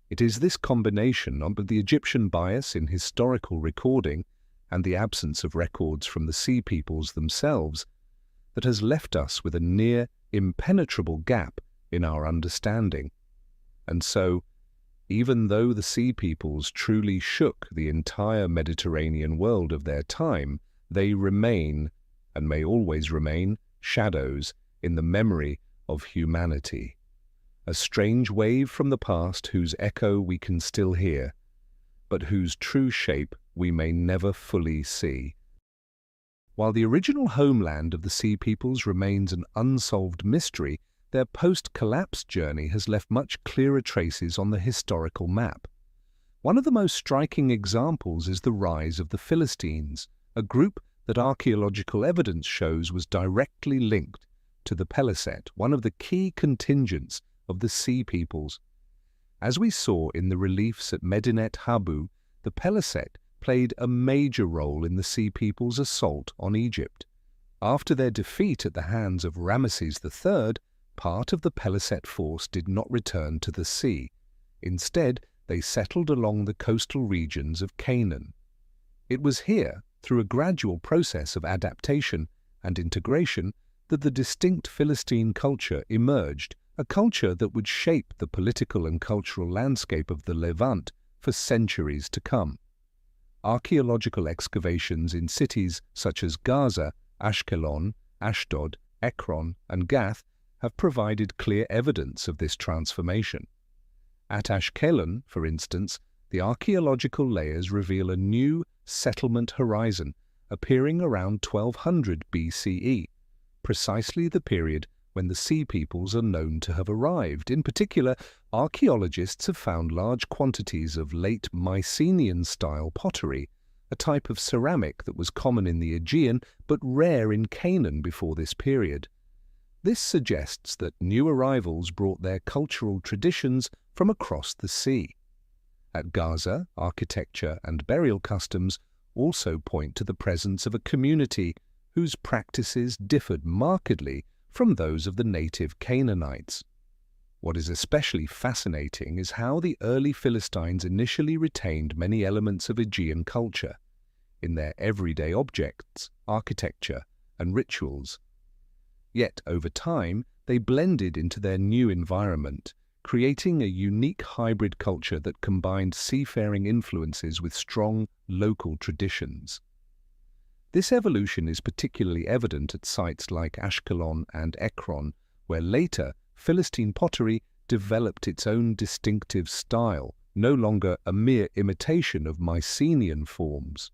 It is this combination of the Egyptian bias in historical recording and the absence of records from the Sea Peoples themselves that has left us with a near impenetrable gap in our understanding. And so, even though the Sea Peoples truly shook the entire Mediterranean world of their time, they remain, and may always remain, shadows in the memory of humanity. A strange wave from the past whose echo we can still hear, but whose true shape we may never fully see. While the original homeland of the Sea Peoples remains an unsolved mystery, their post-collapse journey has left much clearer traces on the historical map. One of the most striking examples is the rise of the Philistines, a group that archaeological evidence shows was directly linked to the Peliset, one of the key contingents of the Sea Peoples. As we saw in the reliefs at Medinet Habu, the Peliset played a major role in the Sea Peoples' assault on Egypt. After their defeat at the hands of Ramesses III, part of the Peliset force did not return to the sea. Instead, they settled along the coastal regions of Canaan. It was here, through a gradual process of adaptation and integration, that the distinct Philistine culture emerged, a culture that would shape the political and cultural landscape of the Levant for centuries to come. Archaeological excavations in cities such as Gaza, Ashkelon, Ashdod, Ekron, and Gath have provided clear evidence of this transformation. At Ashkelon, for instance, the archaeological layers reveal a new settlement horizon appearing around 1200 BCE, precisely the period when the Sea Peoples are known to have arrived. In particular, archaeologists have found large quantities of late Mycenaean-style pottery, a type of ceramic that was common in the Aegean but rare in Canaan before this period. This suggests that new arrivals brought their cultural traditions from across the sea. At Gaza, architecture and burial customs also point to the presence of a community whose practices differed markedly from those of the native Canaanites. What is especially fascinating is how the early Philistines initially retained many elements of Aegean culture in their everyday objects, architecture, and rituals. Yet, over time, they blended into their new environment, creating a unique hybrid culture that combined seafaring influences with strong local traditions. This evolution is particularly evident at sites like Ashkelon and Ekron, where later Philistine pottery developed its own distinctive style, no longer a mere imitation of Mycenaean forms.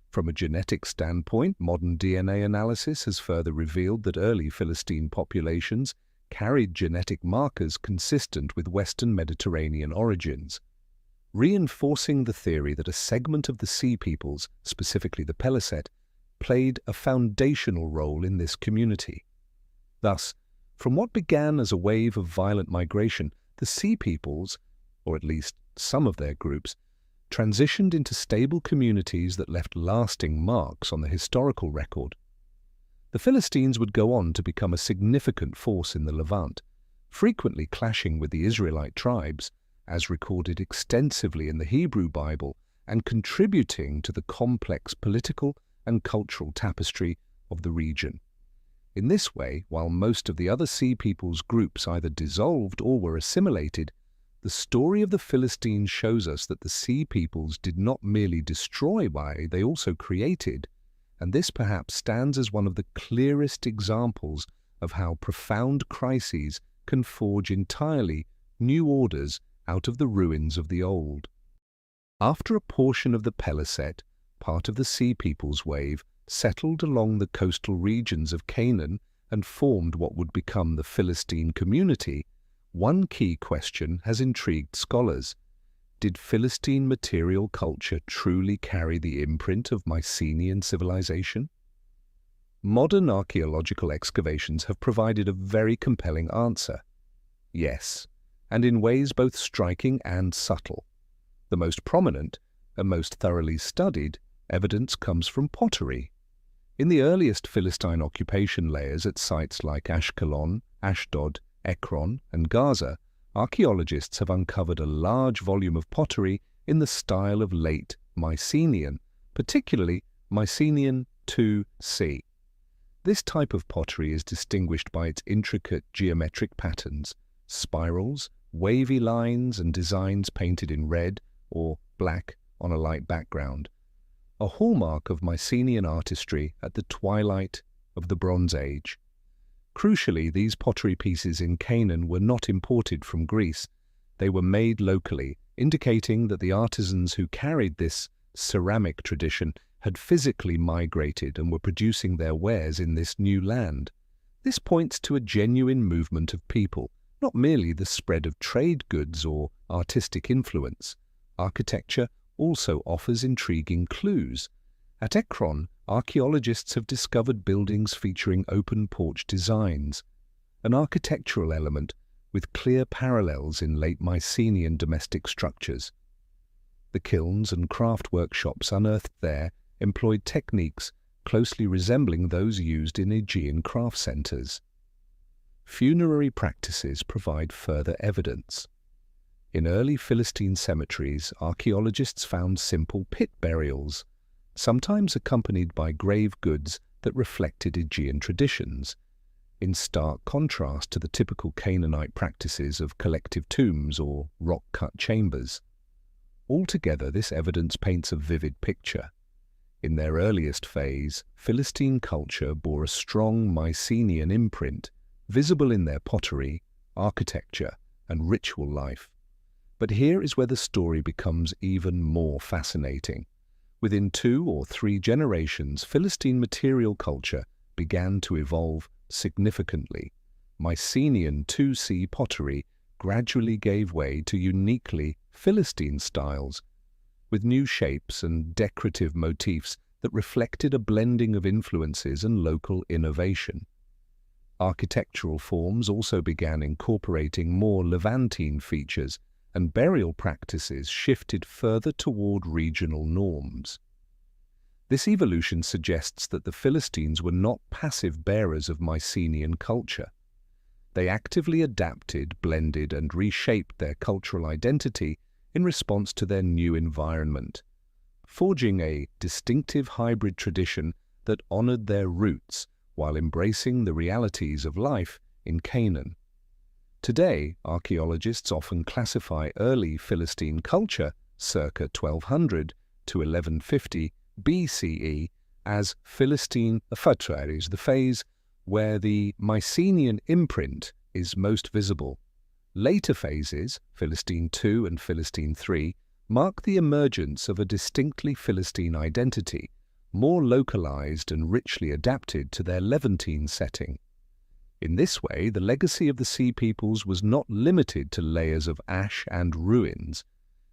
From a genetic standpoint, modern DNA analysis has further revealed that early Philistine populations carried genetic markers consistent with Western Mediterranean origins, reinforcing the theory that a segment of the Sea Peoples, specifically the Peliset, played a foundational role in this community. Thus, from what began as a wave of violent migration, the Sea Peoples, or at least some of their groups, transitioned into stable communities that left lasting marks on the historical record. The Philistines would go on to become a significant force in the Levant, frequently clashing with the Israelite tribes, as recorded extensively in the Hebrew Bible, and contributing to the complex political and cultural tapestry of the region. In this way, while most of the other Sea Peoples groups either dissolved or were assimilated, the story of the Philistines shows us that the Sea Peoples did not merely destroy, they also created, and this perhaps stands as one of the clearest examples of how profound crises can forge entirely new orders out of the ruins of the old. After a portion of the Peliset, part of the Sea Peoples wave, settled along the coastal regions of Canaan and formed what would become the Philistine community, one key question has intrigued scholars. Did Philistine material culture truly carry the imprint of Mycenaean civilization? Modern archaeological excavations have provided a very compelling answer. Yes, and in ways both striking and subtle. The most prominent, and most thoroughly studied, evidence comes from pottery. In the earliest Philistine occupation layers at sites like Ashkelon, Ashdod, Ekron, and Gaza, archaeologists have uncovered a large volume of pottery in the style of late Mycenaean, particularly Mycenaean IIc. This type of pottery is distinguished by its intricate geometric patterns, spirals, wavy lines, and designs painted in red or black on a light background, a hallmark of Mycenaean artistry at the twilight of the Bronze Age. Crucially, these pottery pieces in Canaan were not imported from Greece. They were made locally, indicating that the artisans who carried this ceramic tradition had physically migrated and were producing their wares in this new land. This points to a genuine movement of people, not merely the spread of trade goods or artistic influence. Architecture also offers intriguing clues. At Ekron, archaeologists have discovered buildings featuring open porch designs, an architectural element with clear parallels in late Mycenaean domestic structures. The kilns and craft workshops unearthed there employed techniques closely resembling those used in Aegean craft centers. Funerary practices provide further evidence. In early Philistine cemeteries, archaeologists found simple pit burials, sometimes accompanied by grave goods that reflected Aegean traditions, in stark contrast to the typical Canaanite practices of collective tombs or rock-cut chambers. Altogether, this evidence paints a vivid picture. In their earliest phase, Philistine culture bore a strong Mycenaean imprint, visible in their pottery, architecture, and ritual life. But here is where the story becomes even more fascinating. Within 2 or 3 generations, Philistine material culture began to evolve significantly. Mycenaean 2C pottery gradually gave way to uniquely Philistine styles, with new shapes and decorative motifs that reflected a blending of influences and local innovation. Architectural forms also began incorporating more Levantine features, and burial practices shifted further toward regional norms. This evolution suggests that the Philistines were not passive bearers of Mycenaean culture. They actively adapted, blended, and reshaped their cultural identity in response to their new environment, forging a distinctive hybrid tradition that honored their roots while embracing the realities of life in Canaan. Today, archaeologists often classify early Philistine culture, circa 1200 to 1150 BCE, as Philistine Empire, the phase where the Mycenaean imprint is most visible. Later phases, Philistine II and Philistine III, mark the emergence of a distinctly Philistine identity, more localized and richly adapted to their Levantine setting. In this way, the legacy of the Sea Peoples was not limited to layers of ash and ruins.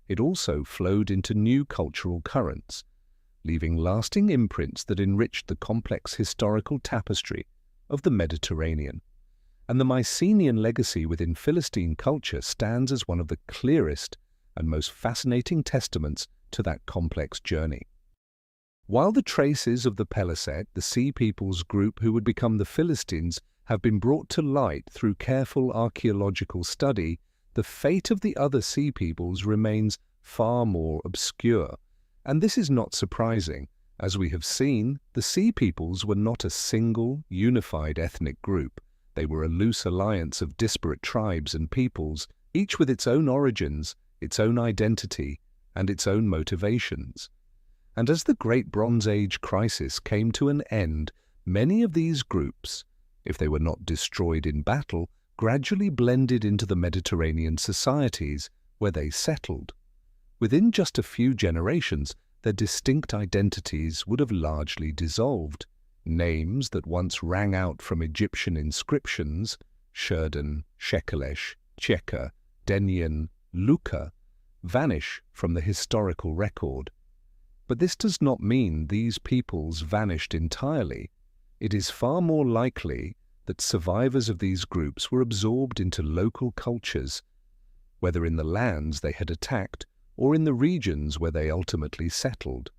It also flowed into new cultural currents, leaving lasting imprints that enriched the complex historical tapestry of the Mediterranean. And the Mycenaean legacy within Philistine culture stands as one of the clearest and most fascinating testaments to that complex journey. While the traces of the Peliset, the Sea Peoples group who would become the Philistines, have been brought to light through careful archaeological study, the fate of the other Sea Peoples remains far more obscure. And this is not surprising. As we have seen, the Sea Peoples were not a single, unified ethnic group. They were a loose alliance of disparate tribes and peoples, each with its own origins, its own identity, and its own motivations. And as the Great Bronze Age crisis came to an end, many of these groups, if they were not destroyed in battle, gradually blended into the Mediterranean societies where they settled. Within just a few generations, their distinct identities would have largely dissolved. Names that once rang out from Egyptian inscriptions, Shurdan, Shekelesh, Cheka, Denian, Luka, vanish from the historical record. But this does not mean these peoples vanished entirely. It is far more likely that survivors of these groups were absorbed into local cultures, whether in the lands they had attacked or in the regions where they ultimately settled.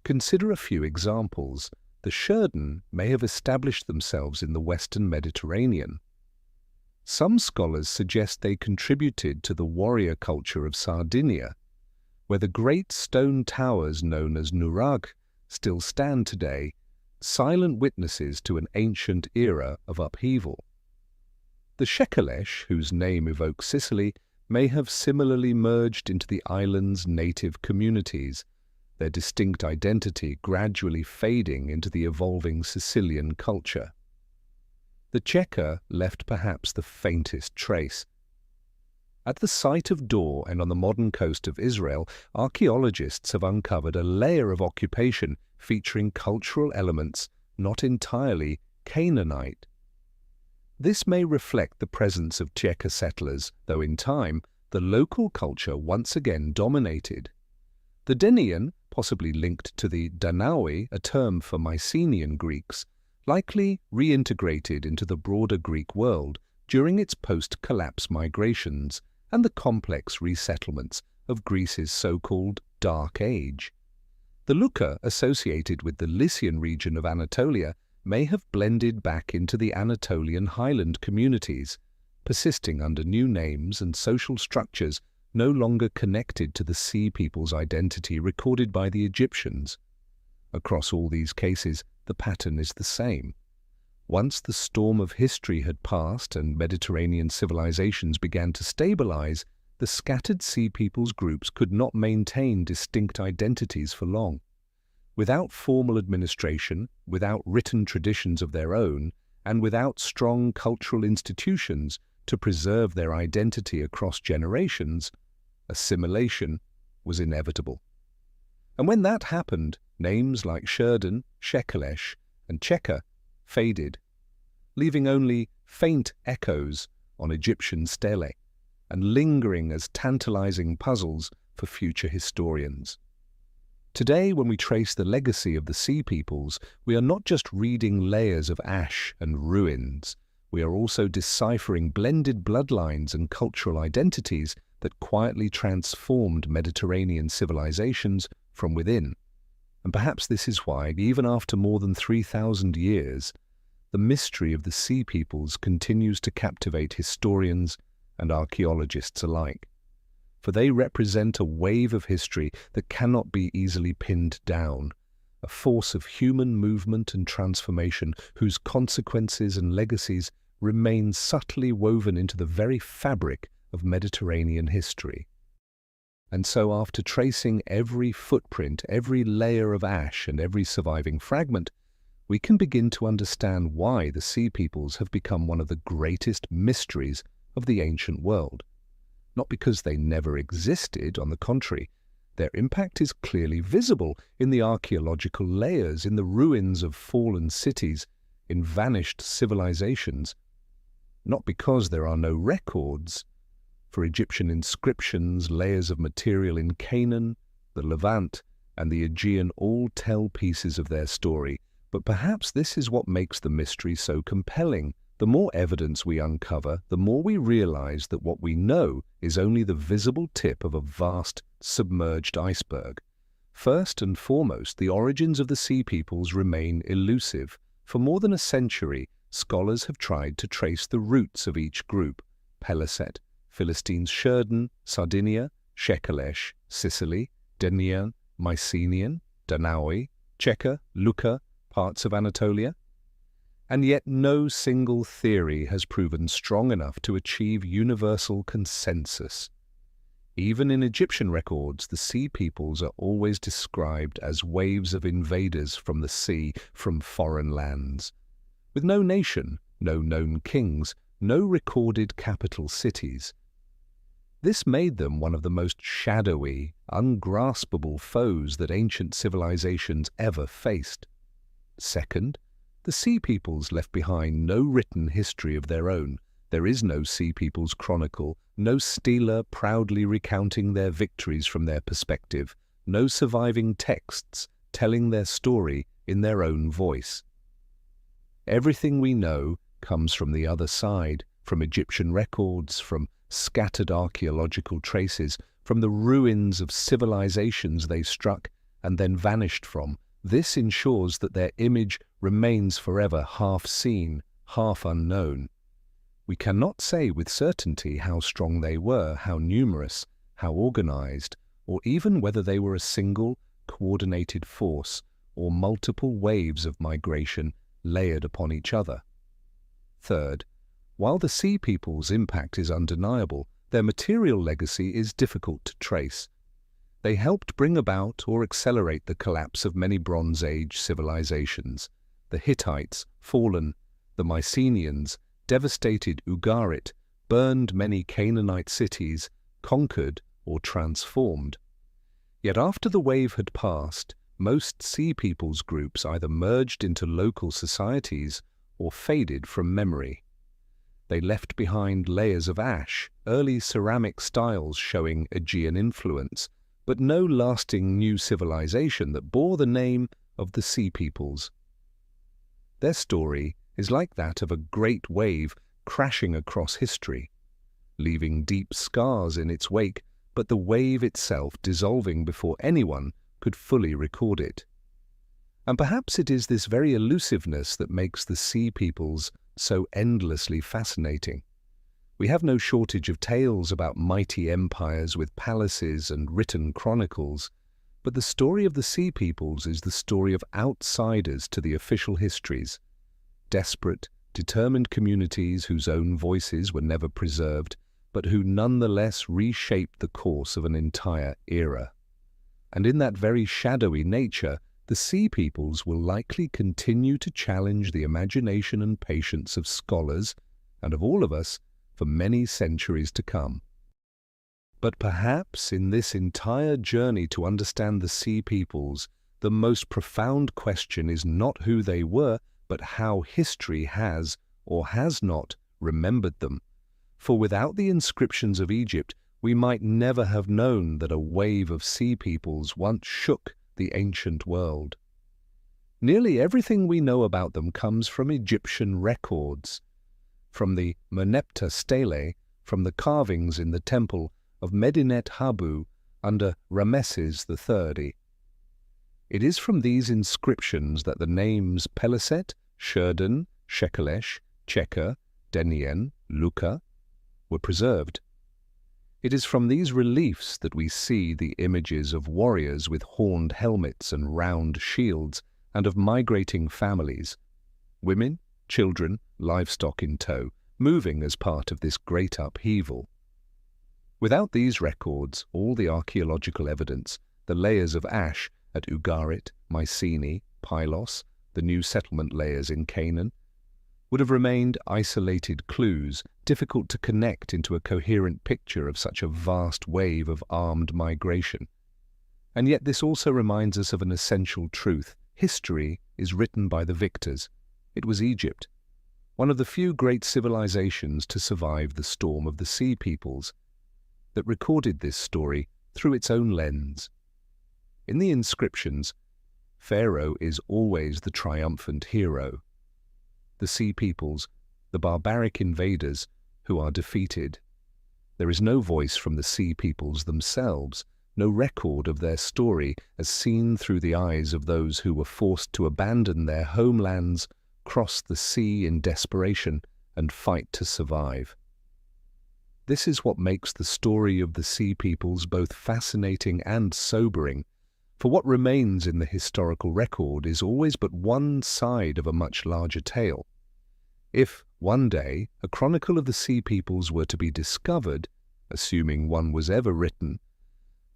Consider a few examples. The Shurdan may have established themselves in the Western Mediterranean. Some scholars suggest they contributed to the warrior culture of Sardinia, where the great stone towers known as nurag still stand today, silent witnesses to an ancient era of upheaval. The Shekelesh, whose name evokes Sicily, may have similarly merged into the island's native communities, their distinct identity gradually fading into the evolving Sicilian culture. The Cheka left perhaps the faintest trace. At the site of Dor and on the modern coast of Israel, archaeologists have uncovered a layer of occupation featuring cultural elements not entirely Canaanite. This may reflect the presence of Cheka settlers, though in time, the local culture once again dominated. The Denian, possibly linked to the Danaoi, a term for Mycenaean Greeks, likely reintegrated into the broader Greek world during its post-collapse migrations and the complex resettlements of Greece's so-called Dark Age. The Luka, associated with the Lycian region of Anatolia, may have blended back into the Anatolian highland communities, persisting under new names and social structures no longer connected to the Sea People's identity recorded by the Egyptians. Across all these cases, the pattern is the same. Once the storm of history had passed and Mediterranean civilizations began to stabilize, the scattered Sea Peoples groups could not maintain distinct identities for long. Without formal administration, without written traditions of their own, and without strong cultural institutions to preserve their identity across generations, assimilation was inevitable. And when that happened, names like Sherden, Shekelesh, and Cheka faded, leaving only faint echoes on Egyptian stelae and lingering as tantalizing puzzles for future historians. Today, when we trace the legacy of the Sea Peoples, we are not just reading layers of ash and ruins. We are also deciphering blended bloodlines and cultural identities that quietly transformed Mediterranean civilizations from within. And perhaps this is why, even after more than 3,000 years, the mystery of the Sea Peoples continues to captivate historians and archaeologists alike. For they represent a wave of history that cannot be easily pinned down, a force of human movement and transformation whose consequences and legacies remain subtly woven into the very fabric of Mediterranean history. And so after tracing every footprint, every layer of ash and every surviving fragment, we can begin to understand why the Sea Peoples have become one of the greatest mysteries of the ancient world. Not because they never existed, on the contrary, their impact is clearly visible in the archaeological layers, in the ruins of fallen cities, in vanished civilizations. Not because there are no records. For Egyptian inscriptions, layers of material in Canaan, the Levant, and the Aegean all tell pieces of their story. But perhaps this is what makes the mystery so compelling. The more evidence we uncover, the more we realize that what we know is only the visible tip of a vast, submerged iceberg. First and foremost, the origins of the Sea Peoples remain elusive. For more than a century, scholars have tried to trace the roots of each group: Peliset, Philistines Sherden, Sardinia, Shekelesh, Sicily, Denian, Mycenaean, Danaoi, Cheka, Lucca, parts of Anatolia. And yet no single theory has proven strong enough to achieve universal consensus. Even in Egyptian records, the Sea Peoples are always described as waves of invaders from the sea, from foreign lands. With no nation, no known kings, no recorded capital cities. This made them one of the most shadowy, ungraspable foes that ancient civilizations ever faced. Second, the Sea Peoples left behind no written history of their own. There is no Sea Peoples chronicle, no stela proudly recounting their victories from their perspective, no surviving texts telling their story in their own voice. Everything we know comes from the other side, from Egyptian records, from scattered archaeological traces, from the ruins of civilizations they struck and then vanished from. This ensures that their image remains forever half seen, half unknown. We cannot say with certainty how strong they were, how numerous, how organized, or even whether they were a single, coordinated force or multiple waves of migration layered upon each other. Third, while the Sea Peoples' impact is undeniable, their material legacy is difficult to trace. They helped bring about or accelerate the collapse of many Bronze Age civilizations. The Hittites, fallen; the Mycenaeans, devastated Ugarit, burned many Canaanite cities, conquered or transformed. Yet after the wave had passed, most Sea Peoples groups either merged into local societies or faded from memory. They left behind layers of ash, early ceramic styles showing Aegean influence, but no lasting new civilization that bore the name of the Sea Peoples. Their story is like that of a great wave crashing across history, leaving deep scars in its wake, but the wave itself dissolving before anyone could fully record it. And perhaps it is this very elusiveness that makes the Sea Peoples so endlessly fascinating. We have no shortage of tales about mighty empires with palaces and written chronicles, but the story of the Sea Peoples is the story of outsiders to the official histories, desperate, determined communities whose own voices were never preserved, but who nonetheless reshaped the course of an entire era. And in that very shadowy nature, the Sea Peoples will likely continue to challenge the imagination and patience of scholars and of all of us for many centuries to come. But perhaps in this entire journey to understand the Sea Peoples, the most profound question is not who they were, but how history has or has not remembered them. For without the inscriptions of Egypt, we might never have known that a wave of Sea Peoples once shook the ancient world. Nearly everything we know about them comes from Egyptian records, from the Merneptah stele, from the carvings in the temple of Medinet Habu under Ramesses III. It is from these inscriptions that the names Peliset, Shurdan, Shekelesh, Cheker, Denien, Luka were preserved. It is from these reliefs that we see the images of warriors with horned helmets and round shields, and of migrating families, women, children, livestock in tow, moving as part of this great upheaval. Without these records, all the archaeological evidence, the layers of ash at Ugarit, Mycenae, Pylos, the new settlement layers in Canaan, would have remained isolated clues, difficult to connect into a coherent picture of such a vast wave of armed migration. And yet this also reminds us of an essential truth. History is written by the victors. It was Egypt, one of the few great civilizations to survive the storm of the Sea Peoples, that recorded this story through its own lens. In the inscriptions, Pharaoh is always the triumphant hero. The Sea Peoples, the barbaric invaders who are defeated. There is no voice from the Sea Peoples themselves, no record of their story as seen through the eyes of those who were forced to abandon their homelands, cross the sea in desperation, and fight to survive. This is what makes the story of the Sea Peoples both fascinating and sobering, for what remains in the historical record is always but one side of a much larger tale. If, one day, a chronicle of the Sea Peoples were to be discovered, assuming one was ever written,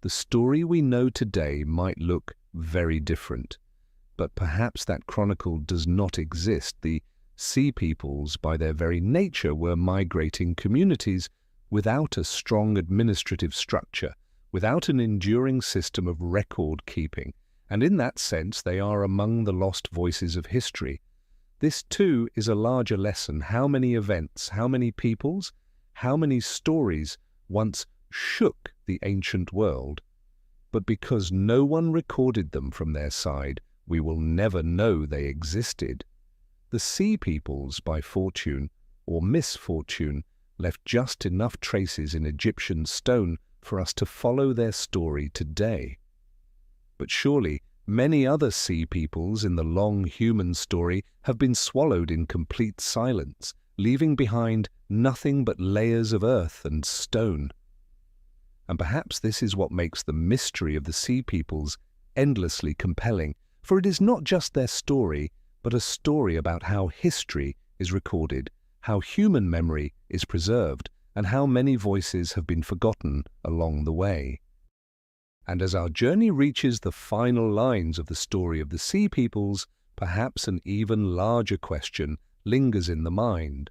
the story we know today might look very different. But perhaps that chronicle does not exist. The Sea Peoples, by their very nature, were migrating communities without a strong administrative structure, without an enduring system of record-keeping, and in that sense they are among the lost voices of history. This too is a larger lesson. How many events, how many peoples, how many stories once shook the ancient world, but because no one recorded them from their side, we will never know they existed. The Sea Peoples, by fortune or misfortune, left just enough traces in Egyptian stone for us to follow their story today. But surely many other Sea Peoples in the long human story have been swallowed in complete silence, leaving behind nothing but layers of earth and stone. And perhaps this is what makes the mystery of the Sea Peoples endlessly compelling, for it is not just their story, but a story about how history is recorded, how human memory is preserved, and how many voices have been forgotten along the way. And as our journey reaches the final lines of the story of the Sea Peoples, perhaps an even larger question lingers in the mind.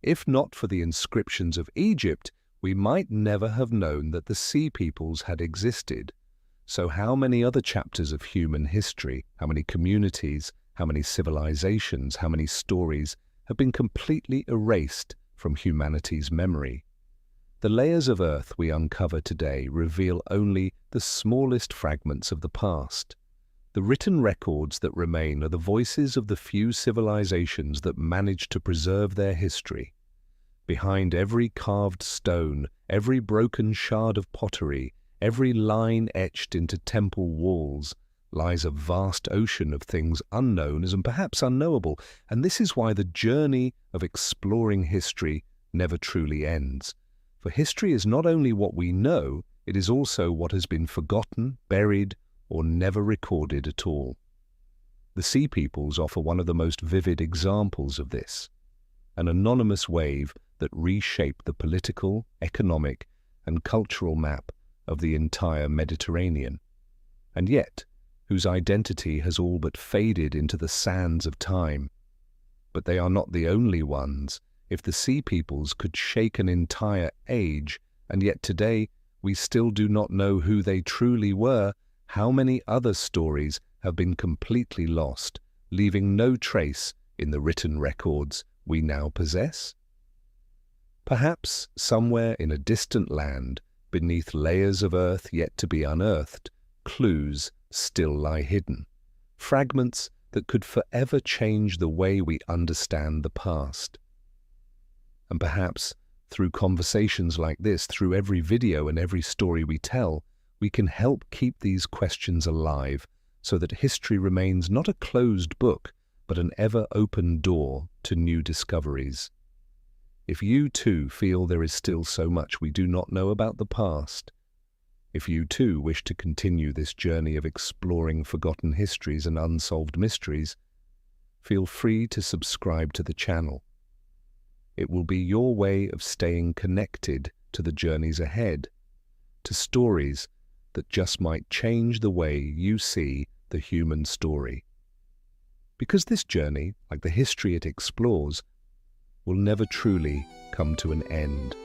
If not for the inscriptions of Egypt, we might never have known that the Sea Peoples had existed. So how many other chapters of human history, how many communities, how many civilizations, how many stories have been completely erased from humanity's memory? The layers of earth we uncover today reveal only the smallest fragments of the past. The written records that remain are the voices of the few civilizations that managed to preserve their history. Behind every carved stone, every broken shard of pottery, every line etched into temple walls, lies a vast ocean of things unknown and perhaps unknowable, and this is why the journey of exploring history never truly ends. For history is not only what we know, it is also what has been forgotten, buried, or never recorded at all. The Sea Peoples offer one of the most vivid examples of this, an anonymous wave that reshaped the political, economic, and cultural map of the entire Mediterranean. And yet, whose identity has all but faded into the sands of time. But they are not the only ones. If the Sea Peoples could shake an entire age, and yet today we still do not know who they truly were, how many other stories have been completely lost, leaving no trace in the written records we now possess? Perhaps somewhere in a distant land, beneath layers of earth yet to be unearthed, clues still lie hidden, fragments that could forever change the way we understand the past. And perhaps, through conversations like this, through every video and every story we tell, we can help keep these questions alive so that history remains not a closed book, but an ever-open door to new discoveries. If you too feel there is still so much we do not know about the past, if you too wish to continue this journey of exploring forgotten histories and unsolved mysteries, feel free to subscribe to the channel. It will be your way of staying connected to the journeys ahead, to stories that just might change the way you see the human story. Because this journey, like the history it explores, will never truly come to an end.